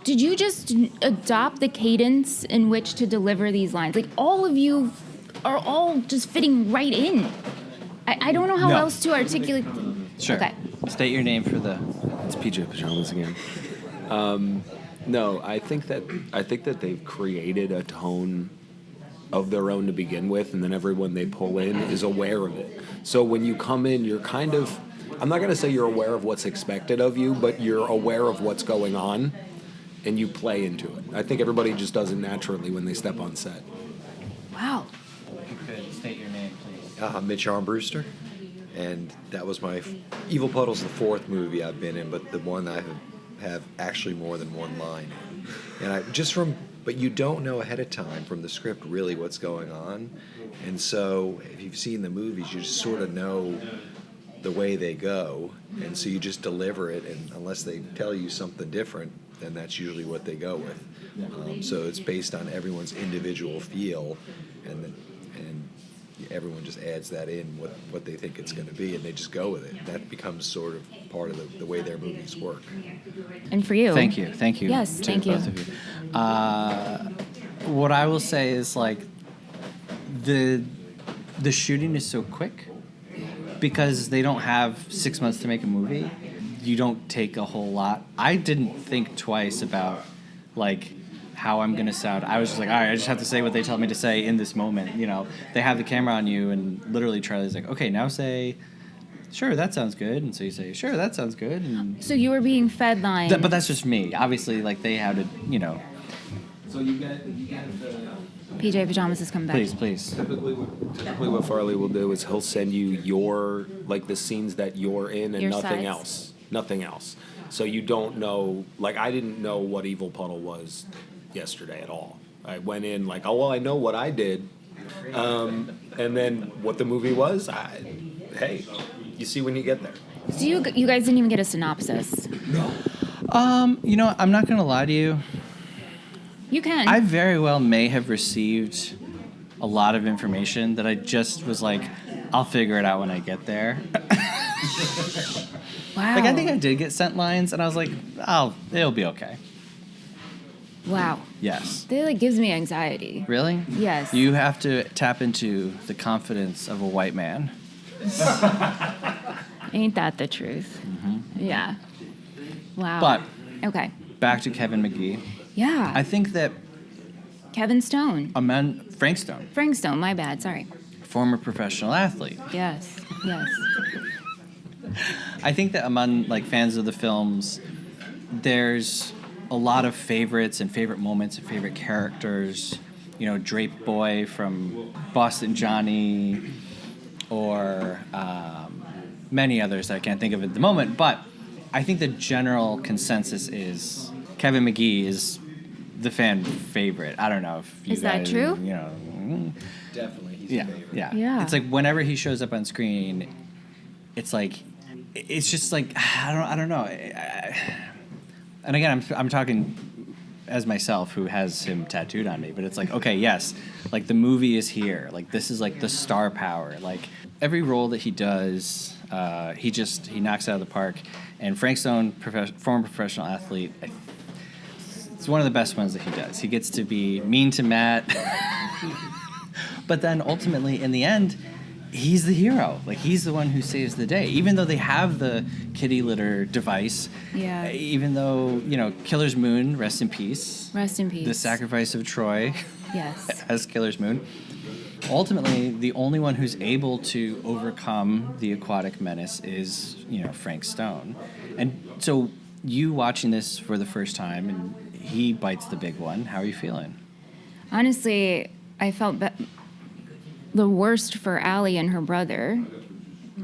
Did you just adopt the cadence in which to deliver these lines? All of you are all just fitting right in. I don't know how No. else to articulate. Sure. Okay. State your name for the... It's PJ Pajamas again. No, I think that they've created a tone of their own to begin with, and then everyone they pull in is aware of it. So when you come in, you're kind of, I'm not going to say you're aware of what's expected of you, but you're aware of what's going on, and you play into it. I think everybody just does it naturally when they step on set. Wow. If you could state your name, please. Mitch Armbruster, and that was my Evil Puddle's the fourth movie I've been in, but the one I have actually more than one line in. And but you don't know ahead of time from the script really what's going on, and so if you've seen the movies, you just sort of know the way they go, and so you just deliver it, and unless they tell you something different, then that's usually what they go with. So it's based on everyone's individual feel, and everyone just adds that in what they think it's going to be, and they just go with it. That becomes sort of part of the way their movies work. And for you. Thank you. Yes, to thank you. both of you. What I will say is like the shooting is so quick because they don't have 6 months to make a movie. You don't take a whole lot. I didn't think twice about like how I'm gonna sound. I was just like, all right, I just have to say what they tell me to say in this moment. You know, they have the camera on you, and literally Charlie's like, okay, now say, sure, that sounds good, and so you say, sure, that sounds good. And So you were being fed lines. but that's just me. Obviously, like they had to, you know. So you get the. PJ Pajamas has come back. Please. Typically what Farley will do is he'll send you the scenes that you're in and Your nothing sides. else. Nothing else. So you don't know, like I didn't know what Evil Puddle was yesterday at all. I went in like, oh, well, I know what I did. And then what the movie was, hey, you see when you get there. So you guys didn't even get a synopsis. You know, I'm not gonna lie to you. You can. I very well may have received a lot of information that I just was like, I'll figure it out when I get there. Wow. Like I think I did get sent lines, and I was like, it'll be okay. Wow. Yes. That like gives me anxiety. Really? Yes. You have to tap into the confidence of a white man. Ain't that the truth? Mm-hmm. Yeah. Wow. But okay. back to Kevin McGee. Yeah. I think that Kevin Stone. Frank Stone, Frank Stone. My bad. Sorry. former professional athlete. Yes. Yes. I think that among like fans of the films, there's a lot of favorites and favorite moments and favorite characters. You know, Drape Boy from Boston Johnny, or many others that I can't think of at the moment. But I think the general consensus is Kevin McGee is the fan favorite. I don't know if you Is that guys, true? You know, Definitely, he's yeah, a favorite. Yeah. It's like whenever he shows up on screen, it's like, it's just like I don't know. And again, I'm talking as myself who has him tattooed on me, but it's like, okay, yes, like the movie is here. Like this is like the star power. Like every role that he does, he knocks it out of the park. And Frank Stone, former professional athlete, it's one of the best ones that he does. He gets to be mean to Matt, but then ultimately in the end, he's the hero. Like he's the one who saves the day. Even though they have the kitty litter device, Yeah. even though, you know, Killer's Moon, rest in peace. Rest in peace. The sacrifice of Troy Yes. as Killer's Moon. Ultimately, the only one who's able to overcome the aquatic menace is, you know, Frank Stone. And so you watching this for the first time and he bites the big one, how are you feeling? Honestly, I felt the worst for Allie and her brother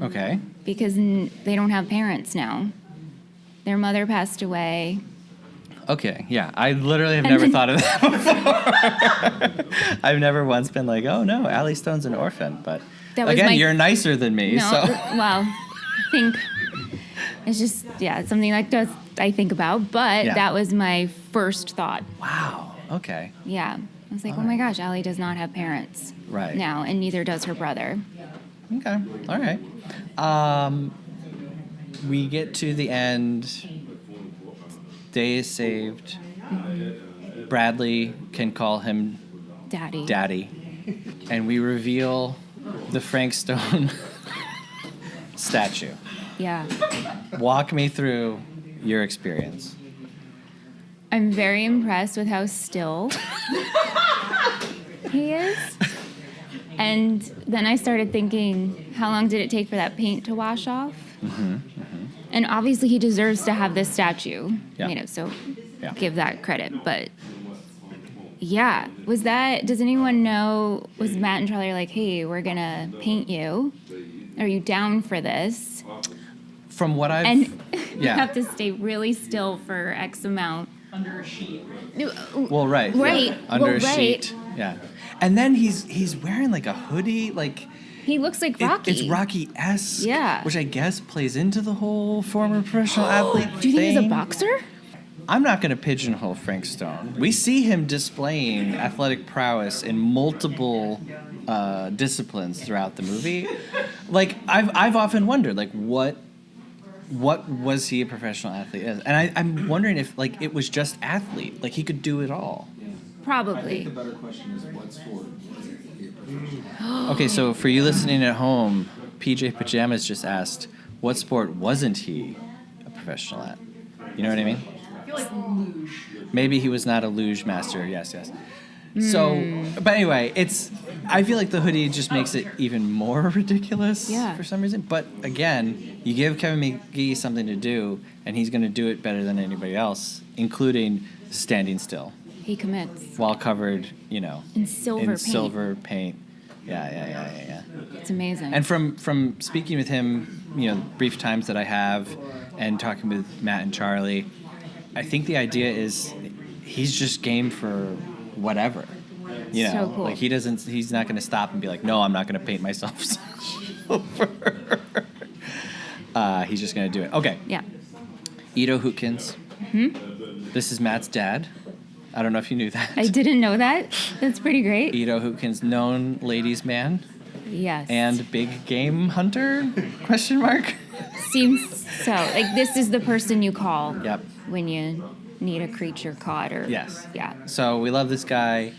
Okay. because they don't have parents now. Their mother passed away. Okay, yeah. I literally have never thought of that before. I've never once been like, oh no, Allie Stone's an orphan. But That was again, my- you're nicer than me. No, So well, I think it's just, it's something like that I think about, but Yeah. that was my first thought. wow. Okay. Yeah. I was like, All oh my right. gosh, Allie does not have parents Right. now, and neither does her brother. Okay. All right. We get to the end. Day is saved. Bradley can call him Daddy. and we reveal the Frank Stone statue. Yeah. Walk me through your experience. I'm very impressed with how still he is. And then I started thinking, how long did it take for that paint to wash off? And obviously he deserves to have this statue, Yeah. so Yeah. give that credit. But yeah, does anyone know, was Matt and Charlie like, hey, we're gonna paint you? Are you down for this? From what I've And you yeah. have to stay really still for X amount. Under a sheet. Well, right. yeah. Right. Under Well, a right. sheet. Yeah. And then he's wearing like a hoodie, like He looks like Rocky. it's Rocky-esque. Yeah. Which I guess plays into the whole former professional athlete Do you think he's a thing. boxer? I'm not going to pigeonhole Frank Stone. We see him displaying athletic prowess in multiple disciplines throughout the movie. Like, I've often wondered, like, what was he a professional athlete as? And I'm wondering if, like, it was just athlete. Like, he could do it all. Probably. I think the better question is what sport was he a professional? Okay, so for you listening at home, PJ Pajamas just asked, what sport wasn't he a professional at? You know what I mean? I feel like luge. Maybe he was not a luge master. Yes. So, but anyway, I feel like the hoodie just makes it even more ridiculous for some reason. But again, you give Kevin McGee something to do, and he's going to do it better than anybody else, including standing still. He commits. While covered, in silver paint. Yeah. It's amazing. And from speaking with him, brief times that I have, and talking with Matt and Charlie, I think the idea is he's just game for whatever. So cool. Like he's not going to stop and be like, no, I'm not going to paint myself silver. He's just going to do it. Okay. Yeah. Ito Hootkins. Mm-hmm. This is Matt's dad. I don't know if you knew that. I didn't know that. That's pretty great. Ito Hootkins, known ladies' man. Yes. And big game hunter? ? Seems so. Like, this is the person you call Yep. when you need a creature caught or... Yes. Yeah. So we love this guy.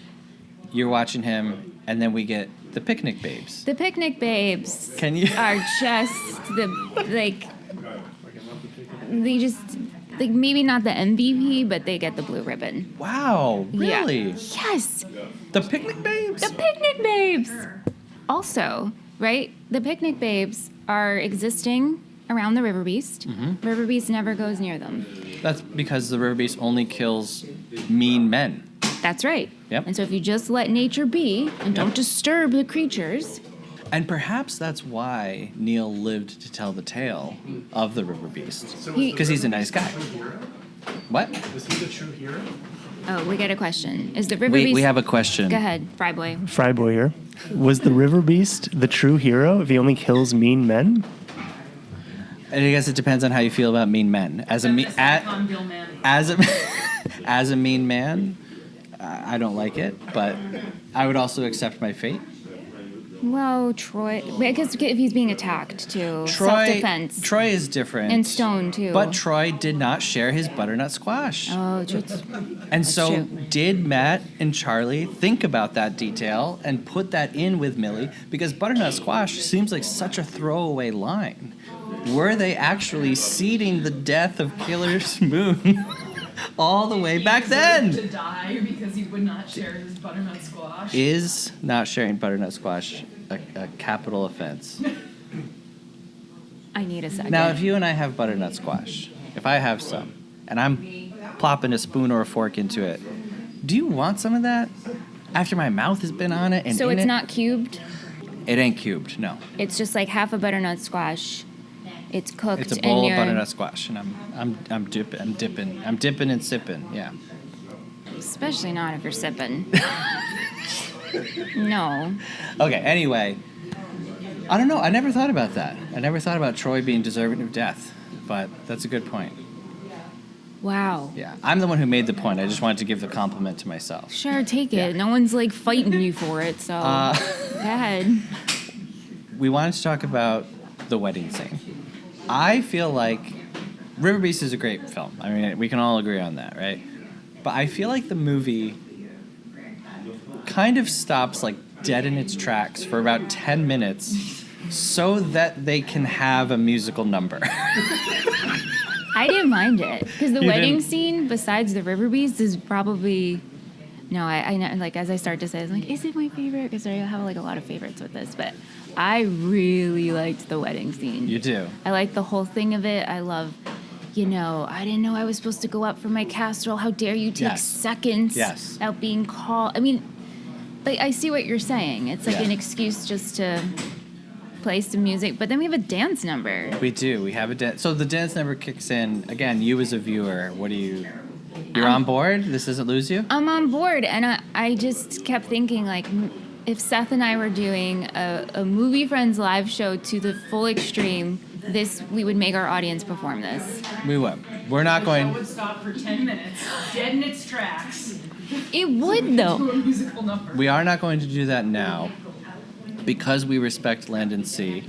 You're watching him, and then we get the Picnic Babes. The Picnic Babes Can you... are just they just... Like, maybe not the MVP, but they get the blue ribbon. Wow, really? Yeah. Yes. The Picnic Babes? The Picnic Babes. Also, right, the Picnic Babes are existing around the Riverbeast. Mm-hmm. Riverbeast never goes near them. That's because the Riverbeast only kills mean men. That's right. Yep. And so if you just let nature be and don't disturb the creatures... And perhaps that's why Neil lived to tell the tale of the Riverbeast. Because he's a nice guy. What? Was he the true hero? Oh, we got a question. Is the Riverbeast... We have a question. Go ahead, Fryboy. Fryboy here. Was the Riverbeast the true hero if he only kills mean men? I guess it depends on how you feel about mean men. As a mean man, I don't like it, but I would also accept my fate. Well, Troy... I guess if he's being attacked, too. Self-defense. Troy is different. And Stone, too. But Troy did not share his butternut squash. Oh, true. And so did Matt and Charlie think about that detail and put that in with Millie? Because butternut squash seems like such a throwaway line. Were they actually seeding the death of Killer Moon all the way back then? To die because he would not share his butternut squash. Is not sharing butternut squash a capital offense? I need a second. Now, if you and I have butternut squash, if I have some, and I'm plopping a spoon or a fork into it, do you want some of that after my mouth has been on it? And so it's not cubed? It ain't cubed, no. It's just like half a butternut squash. It's cooked. It's a bowl of butternut squash, and I'm dipping and sipping. Yeah. Especially not if you're sipping. No. Okay. Anyway, I don't know. I never thought about that. I never thought about Troy being deserving of death, but that's a good point. Wow. Yeah, I'm the one who made the point. I just wanted to give the compliment to myself. Sure, take it. No one's like fighting you for it, so go ahead. We wanted to talk about the wedding scene. I feel like Riverbeast is a great film. I mean, we can all agree on that, right? But I feel like the movie kind of stops like dead in its tracks for about 10 minutes so that they can have a musical number. I didn't mind it because the wedding scene, besides the Riverbeast, is probably... No, I like as I start to say, I'm like, is it my favorite? Because I have like a lot of favorites with this, but I really liked the wedding scene. You do? I like the whole thing of it. I love, I didn't know I was supposed to go up for my casserole. How dare you take seconds without being called? I mean, like I see what you're saying. It's like an excuse just to play some music, but then we have a dance number. We do. We have a dance. So the dance number kicks in. Again, you as a viewer, what do you... You're on board? This doesn't lose you? I'm on board, and I just kept thinking, like, if Seth and I were doing a Movie Friends live show to the full extreme, we would make our audience perform this. We would. We're not going. would stop for 10 minutes, dead in its tracks. It would, though. Musical number. We are not going to do that now because we respect Land and Sea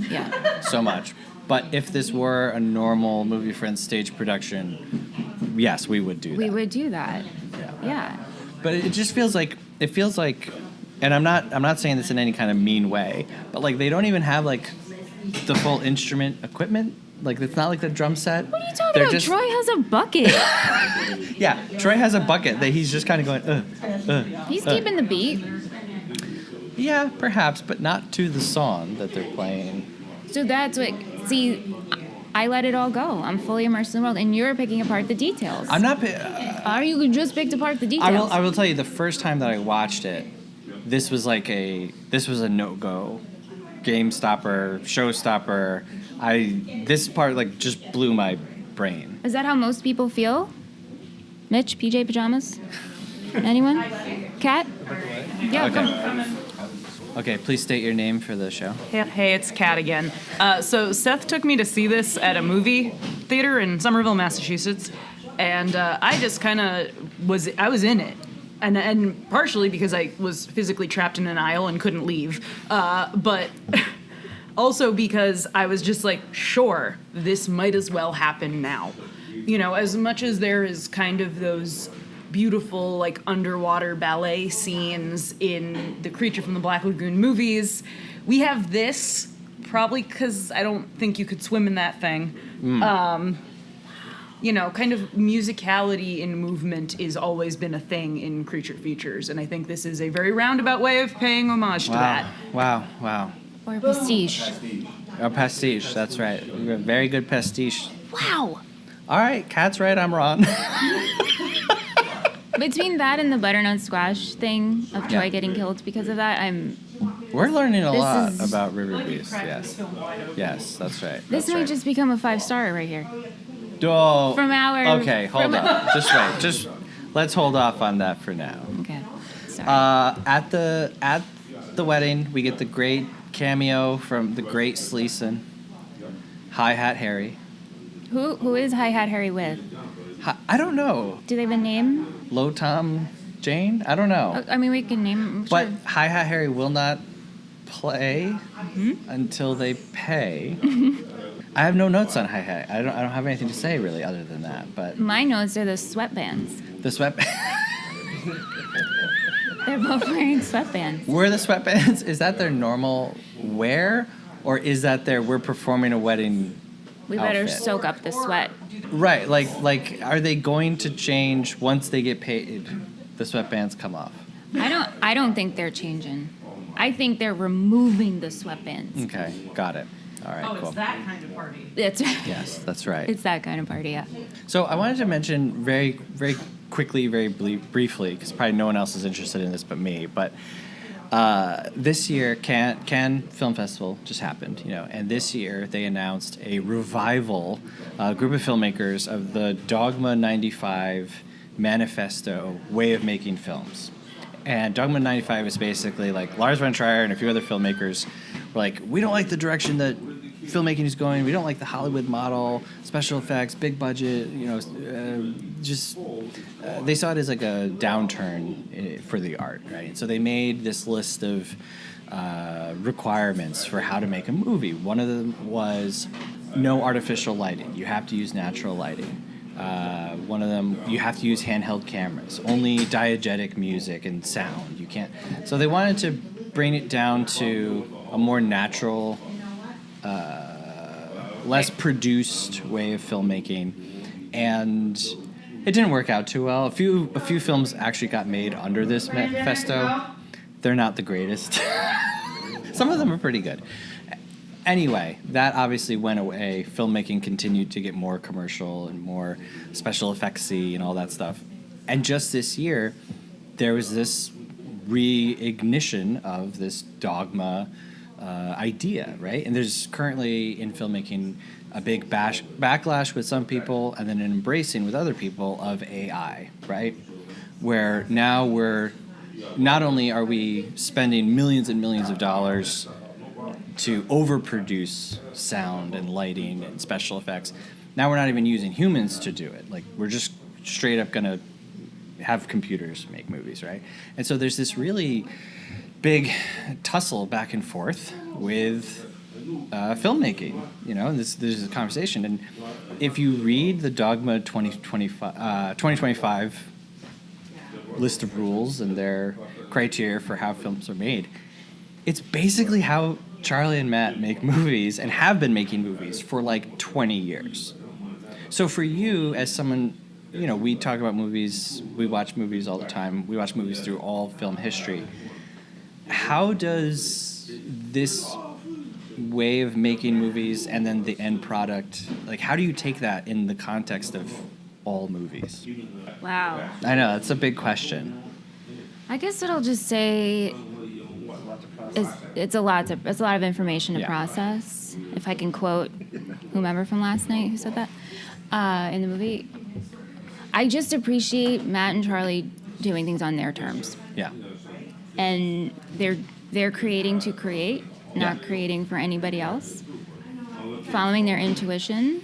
so much. But if this were a normal Movie Friends stage production, yes, we would do that. We would do that. Yeah. But it just feels like, and I'm not saying this in any kind of mean way, but like they don't even have like the full instrument equipment. Like it's not like the drum set. What are you talking about? Troy has a bucket. Yeah, Troy has a bucket that he's just kind of going. He's keeping the beat. Yeah, perhaps, but not to the song that they're playing. So that's what. See, I let it all go. I'm fully immersed in the world, and you're picking apart the details. I'm not. Or you just picked apart the details. I will tell you, the first time that I watched it, this was a no-go, game stopper, show stopper. This part like just blew my brain. Is that how most people feel? Mitch, PJ pajamas? Anyone? Kat? Yeah. Okay. Okay, please state your name for the show. Hey, it's Kat again. So Seth took me to see this at a movie theater in Somerville, Massachusetts, and I just kind of was in it. And partially because I was physically trapped in an aisle and couldn't leave, but also because I was just like, sure, this might as well happen now. You know, as much as there is kind of those beautiful like underwater ballet scenes in the Creature from the Black Lagoon movies, we have this, probably because I don't think you could swim in that thing. You know, kind of musicality in movement is always been a thing in creature features, and I think this is a very roundabout way of paying homage to that. Wow. Or pastiche. A pastiche, that's right. Very good pastiche. Wow. All right, Kat's right, I'm wrong. Between that and the butternut squash thing of Troy getting killed because of that, We're learning a lot about Riverbeast, yes. Yes, that's right. This might just become a 5-star right here. Oh, From our... okay, hold up. Just wait. Just let's hold off on that for now. Okay. Sorry. At the wedding, we get the great cameo from the great Sleason, Hi Hat Harry. Who is Hi Hat Harry with? I don't know. Do they have a name? Low Tom Jane? I don't know. I mean, we can name. But Hi Hat Harry will not play until they pay. I have no notes on Hi Hat. I don't have anything to say really other than that. But my notes are the sweatbands. The sweatbands. They're both wearing sweatbands. Were the sweatbands? Is that their normal wear, or is that we're performing a wedding? We better outfit? soak up the sweat. Right, like, are they going to change once they get paid? The sweatbands come off. I don't think they're changing. I think they're removing the sweatbands. Okay, got it. All right, cool. It's that kind of party. That's right. Yes, that's right. It's that kind of party, yeah. So I wanted to mention very, very quickly, very briefly, because probably no one else is interested in this but me, but this year, Cannes Film Festival just happened, and this year they announced a revival group of filmmakers of the Dogma 95 manifesto way of making films. And Dogma 95 is basically like Lars von Trier and a few other filmmakers were like, we don't like the direction that filmmaking is going. We don't like the Hollywood model, special effects, big budget. They saw it as like a downturn for the art, right? So they made this list of requirements for how to make a movie. One of them was no artificial lighting. You have to use natural lighting. One of them, you have to use handheld cameras. Only diegetic music and sound. You can't. So they wanted to bring it down to a more natural, less produced way of filmmaking, and it didn't work out too well. A few films actually got made under this manifesto. They're not the greatest. Some of them are pretty good. Anyway, that obviously went away. Filmmaking continued to get more commercial and more special effectsy and all that stuff. And just this year, there was this reignition of this dogma idea, right? And there's currently in filmmaking a big backlash with some people and then an embracing with other people of AI, right? Where now not only are we spending millions and millions of dollars to overproduce sound and lighting and special effects. Now we're not even using humans to do it. Like, we're just straight up gonna have computers make movies, right? And so there's this really big tussle back and forth with filmmaking, and there's a conversation. And if you read the Dogma 2025 list of rules and their criteria for how films are made, it's basically how Charlie and Matt make movies and have been making movies for like 20 years. So for you, as someone, we talk about movies, we watch movies all the time, we watch movies through all film history. How does this way of making movies and then the end product, like, how do you take that in the context of all movies? Wow. I know, that's a big question. I guess what I'll just say is it's a lot of information to process. If I can quote whomever from last night who said that in the movie, I just appreciate Matt and Charlie doing things on their terms. Yeah. And they're creating to create, not creating for anybody else. Following their intuition.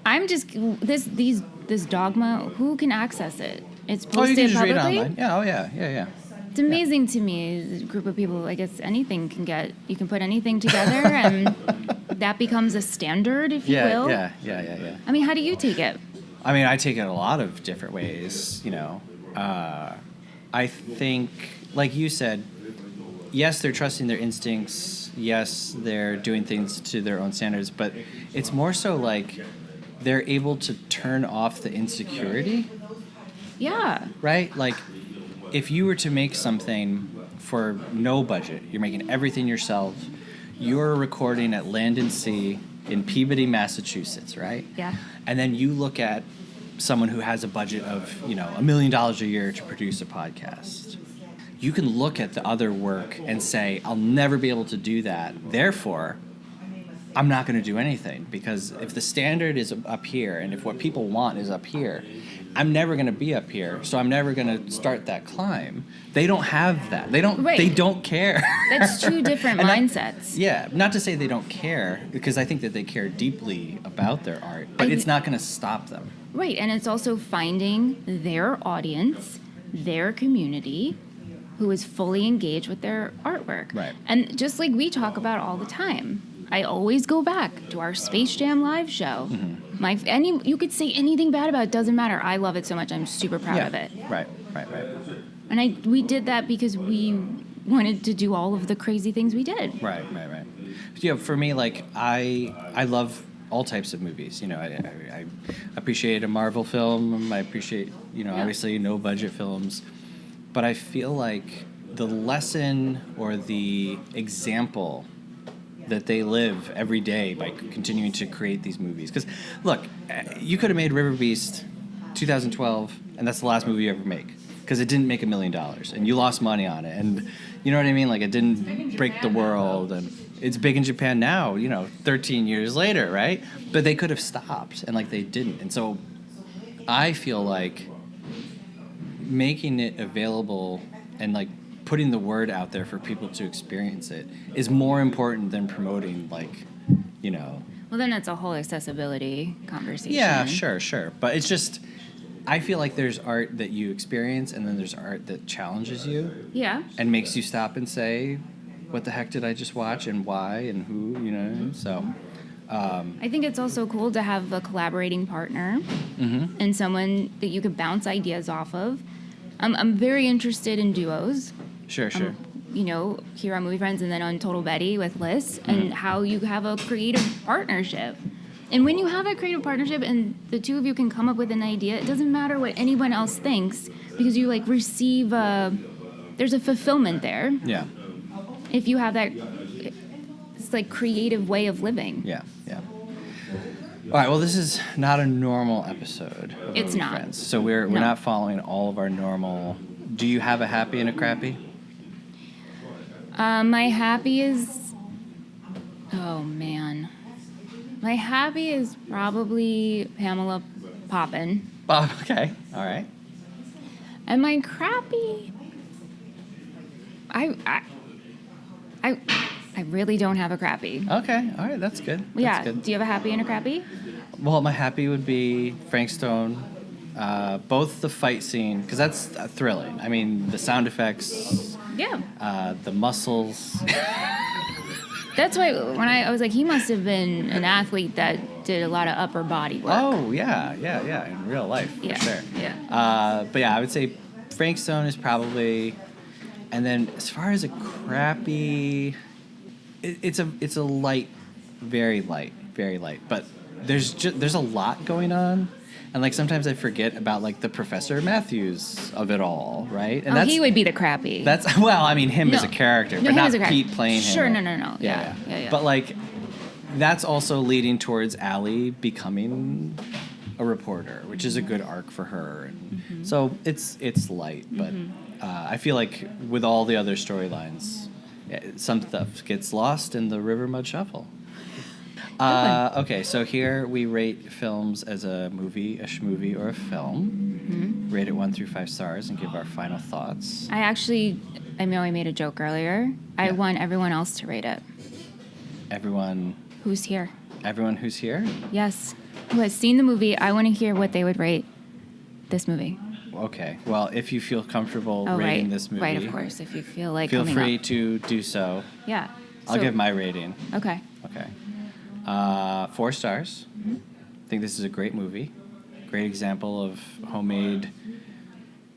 I'm just this Dogma. Who can access it? It's posted you can just publicly. read it online. Yeah. Oh yeah. It's amazing to me. A group of people. I guess anything can get. You can put anything together, and that becomes a standard, if you will. Yeah. I mean, how do you take it? I mean, I take it a lot of different ways. I think, like you said, yes, they're trusting their instincts. Yes, they're doing things to their own standards, but it's more so like they're able to turn off the insecurity. Yeah. Right? Like, if you were to make something for no budget, you're making everything yourself, you're recording at Land and Sea in Peabody, Massachusetts, right? Yeah. And then you look at someone who has a budget of, $1 million a year to produce a podcast. You can look at the other work and say, I'll never be able to do that. Therefore, I'm not going to do anything, because if the standard is up here and if what people want is up here, I'm never going to be up here, so I'm never going to start that climb. They don't have that. They don't. Right. They don't care. That's two different mindsets. Not to say they don't care, because I think that they care deeply about their art, but it's not going to stop them. Right, and it's also finding their audience, their community, who is fully engaged with their artwork. Right. And just like we talk about all the time, I always go back to our Space Jam live show. Mm-hmm. You could say anything bad about it, doesn't matter. I love it so much. I'm super proud of it. Right. And we did that because we wanted to do all of the crazy things we did. Right. For me, like, I love all types of movies. I appreciate a Marvel film. I appreciate, obviously no budget films. But I feel like the lesson or the example that they live every day by continuing to create these movies. Because, look, you could have made Riverbeast 2012, and that's the last movie you ever make, because it didn't make $1 million, and you lost money on it, and you know what I mean? Like, it didn't break the world, and it's big in Japan now, 13 years later, right? But they could have stopped, and, like, they didn't. And so I feel like making it available and, like, putting the word out there for people to experience it is more important than promoting, Well, then it's a whole accessibility conversation. Yeah, sure. But it's just, I feel like there's art that you experience, and then there's art that challenges you. Yeah. And makes you stop and say, what the heck did I just watch, and why, and who, so. I think it's also cool to have a collaborating partner and someone that you could bounce ideas off of. I'm very interested in duos. Sure. Here on Movie Friends, and then on Total Betty with Liz, and how you have a creative partnership. And when you have a creative partnership and the two of you can come up with an idea, it doesn't matter what anyone else thinks, because you receive there's a fulfillment there. Yeah. If you have that, it's creative way of living. Yeah. All right, well, this is not a normal episode of It's Movie not. Friends, so we're not following all of our normal. Do you have a happy and a crappy? My happy is... Oh, man. My happy is probably Pamela Poppin. Oh, okay. All right. And my crappy... I really don't have a crappy. Okay, all right, that's good. Yeah. That's good. Do you have a happy and a crappy? Well, my happy would be Frank Stone. Both the fight scene, because that's thrilling. I mean, the sound effects, Yeah. the muscles. That's why when I was like, he must have been an athlete that did a lot of upper body work. Oh, yeah, in real life, Yeah, for sure. yeah. But yeah, I would say Frank Stone is probably, and then as far as a crappy, it's a light, very light, but there's a lot going on. And like sometimes I forget about like the Professor Matthews of it all, right? And he would be the crappy. That's well, I mean him No. as a character, No, but him not as a character. Pete playing him. Sure, no. Yeah. But like that's also leading towards Allie becoming a reporter, which is a good arc for her. And so it's light, but I feel like with all the other storylines, some stuff gets lost in the River Mud Shuffle. Okay, so here we rate films as a movie, a schmovie, or a film. Rate it 1 through 5 stars and give our final thoughts. I know I made a joke earlier. I want everyone else to rate it. Everyone Who's here? Everyone who's here? Yes. Who has seen the movie, I want to hear what they would rate this movie. Okay. Well, if you feel comfortable Oh, rating right. this movie, Right, of course. If you feel like feel coming free up. to do so. Yeah. I'll give my rating. Okay. Okay. 4 stars. I think this is a great movie. Great example of homemade,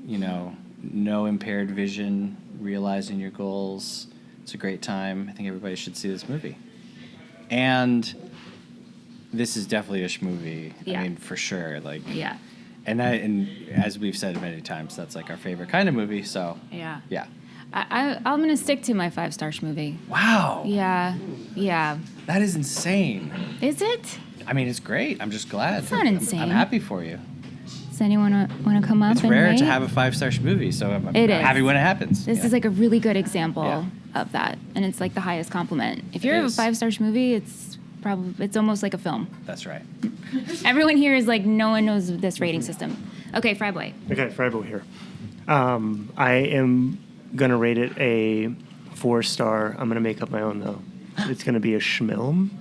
no impaired vision, realizing your goals. It's a great time. I think everybody should see this movie. And this is definitely a schmovie. Yeah. I mean, for sure. Yeah. And as we've said many times, that's like our favorite kind of movie. So Yeah. yeah. I'm going to stick to my 5-star movie. Wow. Yeah. That is insane. Is it? I mean, it's great. I'm just glad. It's not insane. I'm happy for you. Does anyone want to come up It's and rare rate? to have a 5-star movie, so I'm It is. happy when it happens. This is like a really good example of that, and it's like the highest compliment. If you're a is. 5-star movie, it's almost like a film. That's right. Everyone here is like, no one knows this rating system. Okay, Fryboy. Okay, Frybo here. I am going to rate it a 4-star. I'm going to make up my own, though. It's going to be a schmilm.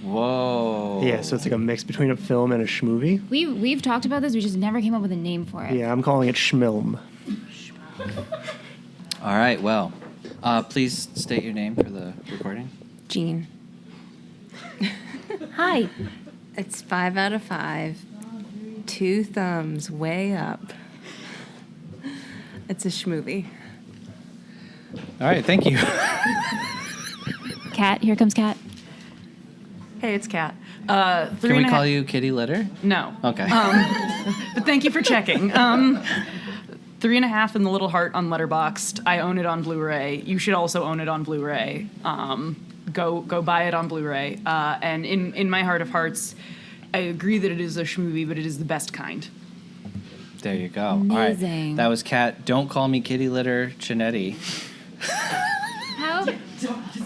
Whoa. Yeah, so it's like a mix between a film and a schmovie. We've talked about this. We just never came up with a name for it. Yeah, I'm calling it schmilm. All right, well, please state your name for the recording. Jean. Hi. It's 5 out of 5. 2 thumbs way up. It's a schmovie. All right, thank you. Kat. Here comes Kat. Hey, it's Kat. Can we call you Kitty Litter? No. Okay. But thank you for checking. 3.5 in the little heart on Letterboxd. I own it on Blu-ray. You should also own it on Blu-ray. Go buy it on Blu-ray. And in my heart of hearts, I agree that it is a schmovie, but it is the best kind. There you go. Amazing. All right. That was Kat. Don't call me Kitty Litter Chinetti. How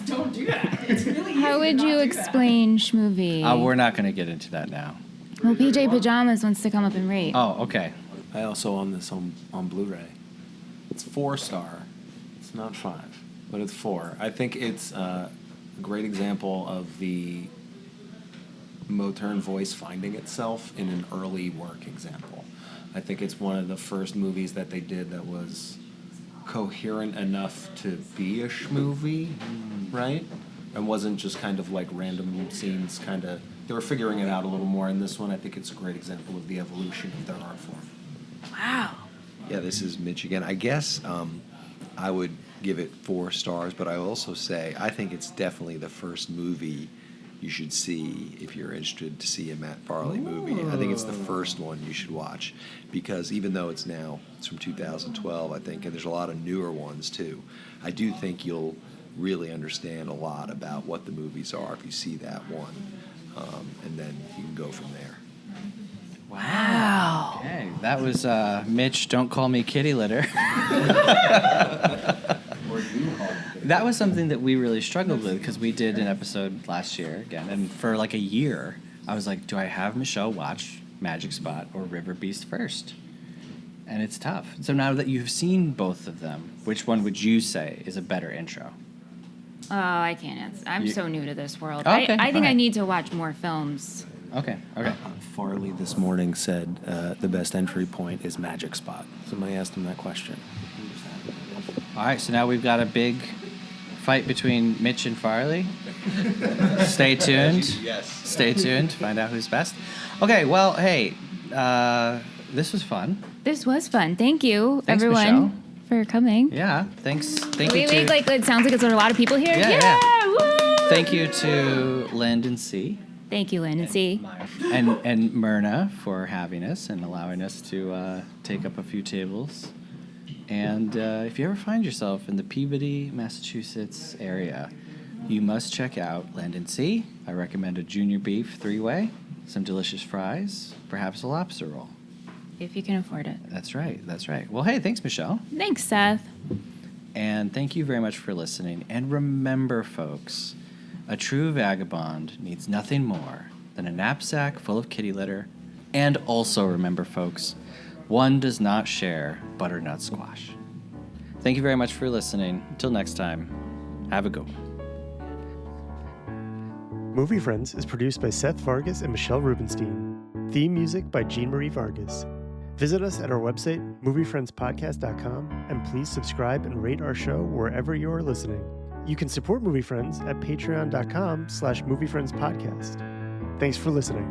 Don't do that. It's really how would you explain schmovie? We're not going to get into that now. Well, PJ Pajamas wants to come up and rate. Oh, okay. I also own this on Blu-ray. It's 4-star. It's not 5, but it's 4. I think it's a great example of the Moturn voice finding itself in an early work example. I think it's one of the first movies that they did that was coherent enough to be a schmovie, right? And wasn't just kind of like random scenes, kind of. They were figuring it out a little more. In this one, I think it's a great example of the evolution of their art form. Wow. Yeah, this is Mitch again. I guess I would give it 4 stars, but I also say I think it's definitely the first movie you should see if you're interested to see a Matt Farley movie. I think it's the first one you should watch because even though it's from 2012, I think, and there's a lot of newer ones too, I do think you'll really understand a lot about what the movies are if you see that one, and then you can go from there. Wow. Okay, that was Mitch. Don't call me Kitty Litter. That was something that we really struggled with because we did an episode last year again, and for like a year, I was like, do I have Michelle watch Magic Spot or Riverbeast first? And it's tough. So now that you've seen both of them, which one would you say is a better intro? Oh, I can't answer. I'm so new to this world. Okay, I think I alright. need to watch more films. Okay. Farley this morning said the best entry point is Magic Spot. Somebody asked him that question. All right, so now we've got a big fight between Mitch and Farley. Stay tuned. Yes. Stay tuned to find out who's best. Okay, well, hey, this was fun. This was fun. Thank you, Thanks, everyone, Michelle. for coming. Yeah, thanks. Thank you Wait, to like it sounds like it's a lot of people here. Yeah. Woo! thank you to Landon C. Thank you, Landon C. and Myrna for having us and allowing us to take up a few tables. And if you ever find yourself in the Peabody, Massachusetts area, you must check out Landon C. I recommend a junior beef 3-way, some delicious fries, perhaps a lobster roll. If you can afford it. That's right. Well, hey, thanks, Michelle. Thanks, Seth. And thank you very much for listening. And remember, folks, a true vagabond needs nothing more than a knapsack full of kitty litter. And also remember, folks, one does not share butternut squash. Thank you very much for listening. Until next time, have a good one. Movie Friends is produced by Seth Vargas and Michelle Rubenstein. Theme music by Jean Marie Vargas. Visit us at our website, moviefriendspodcast.com, and please subscribe and rate our show wherever you are listening. You can support Movie Friends at patreon.com/moviefriendspodcast. Thanks for listening.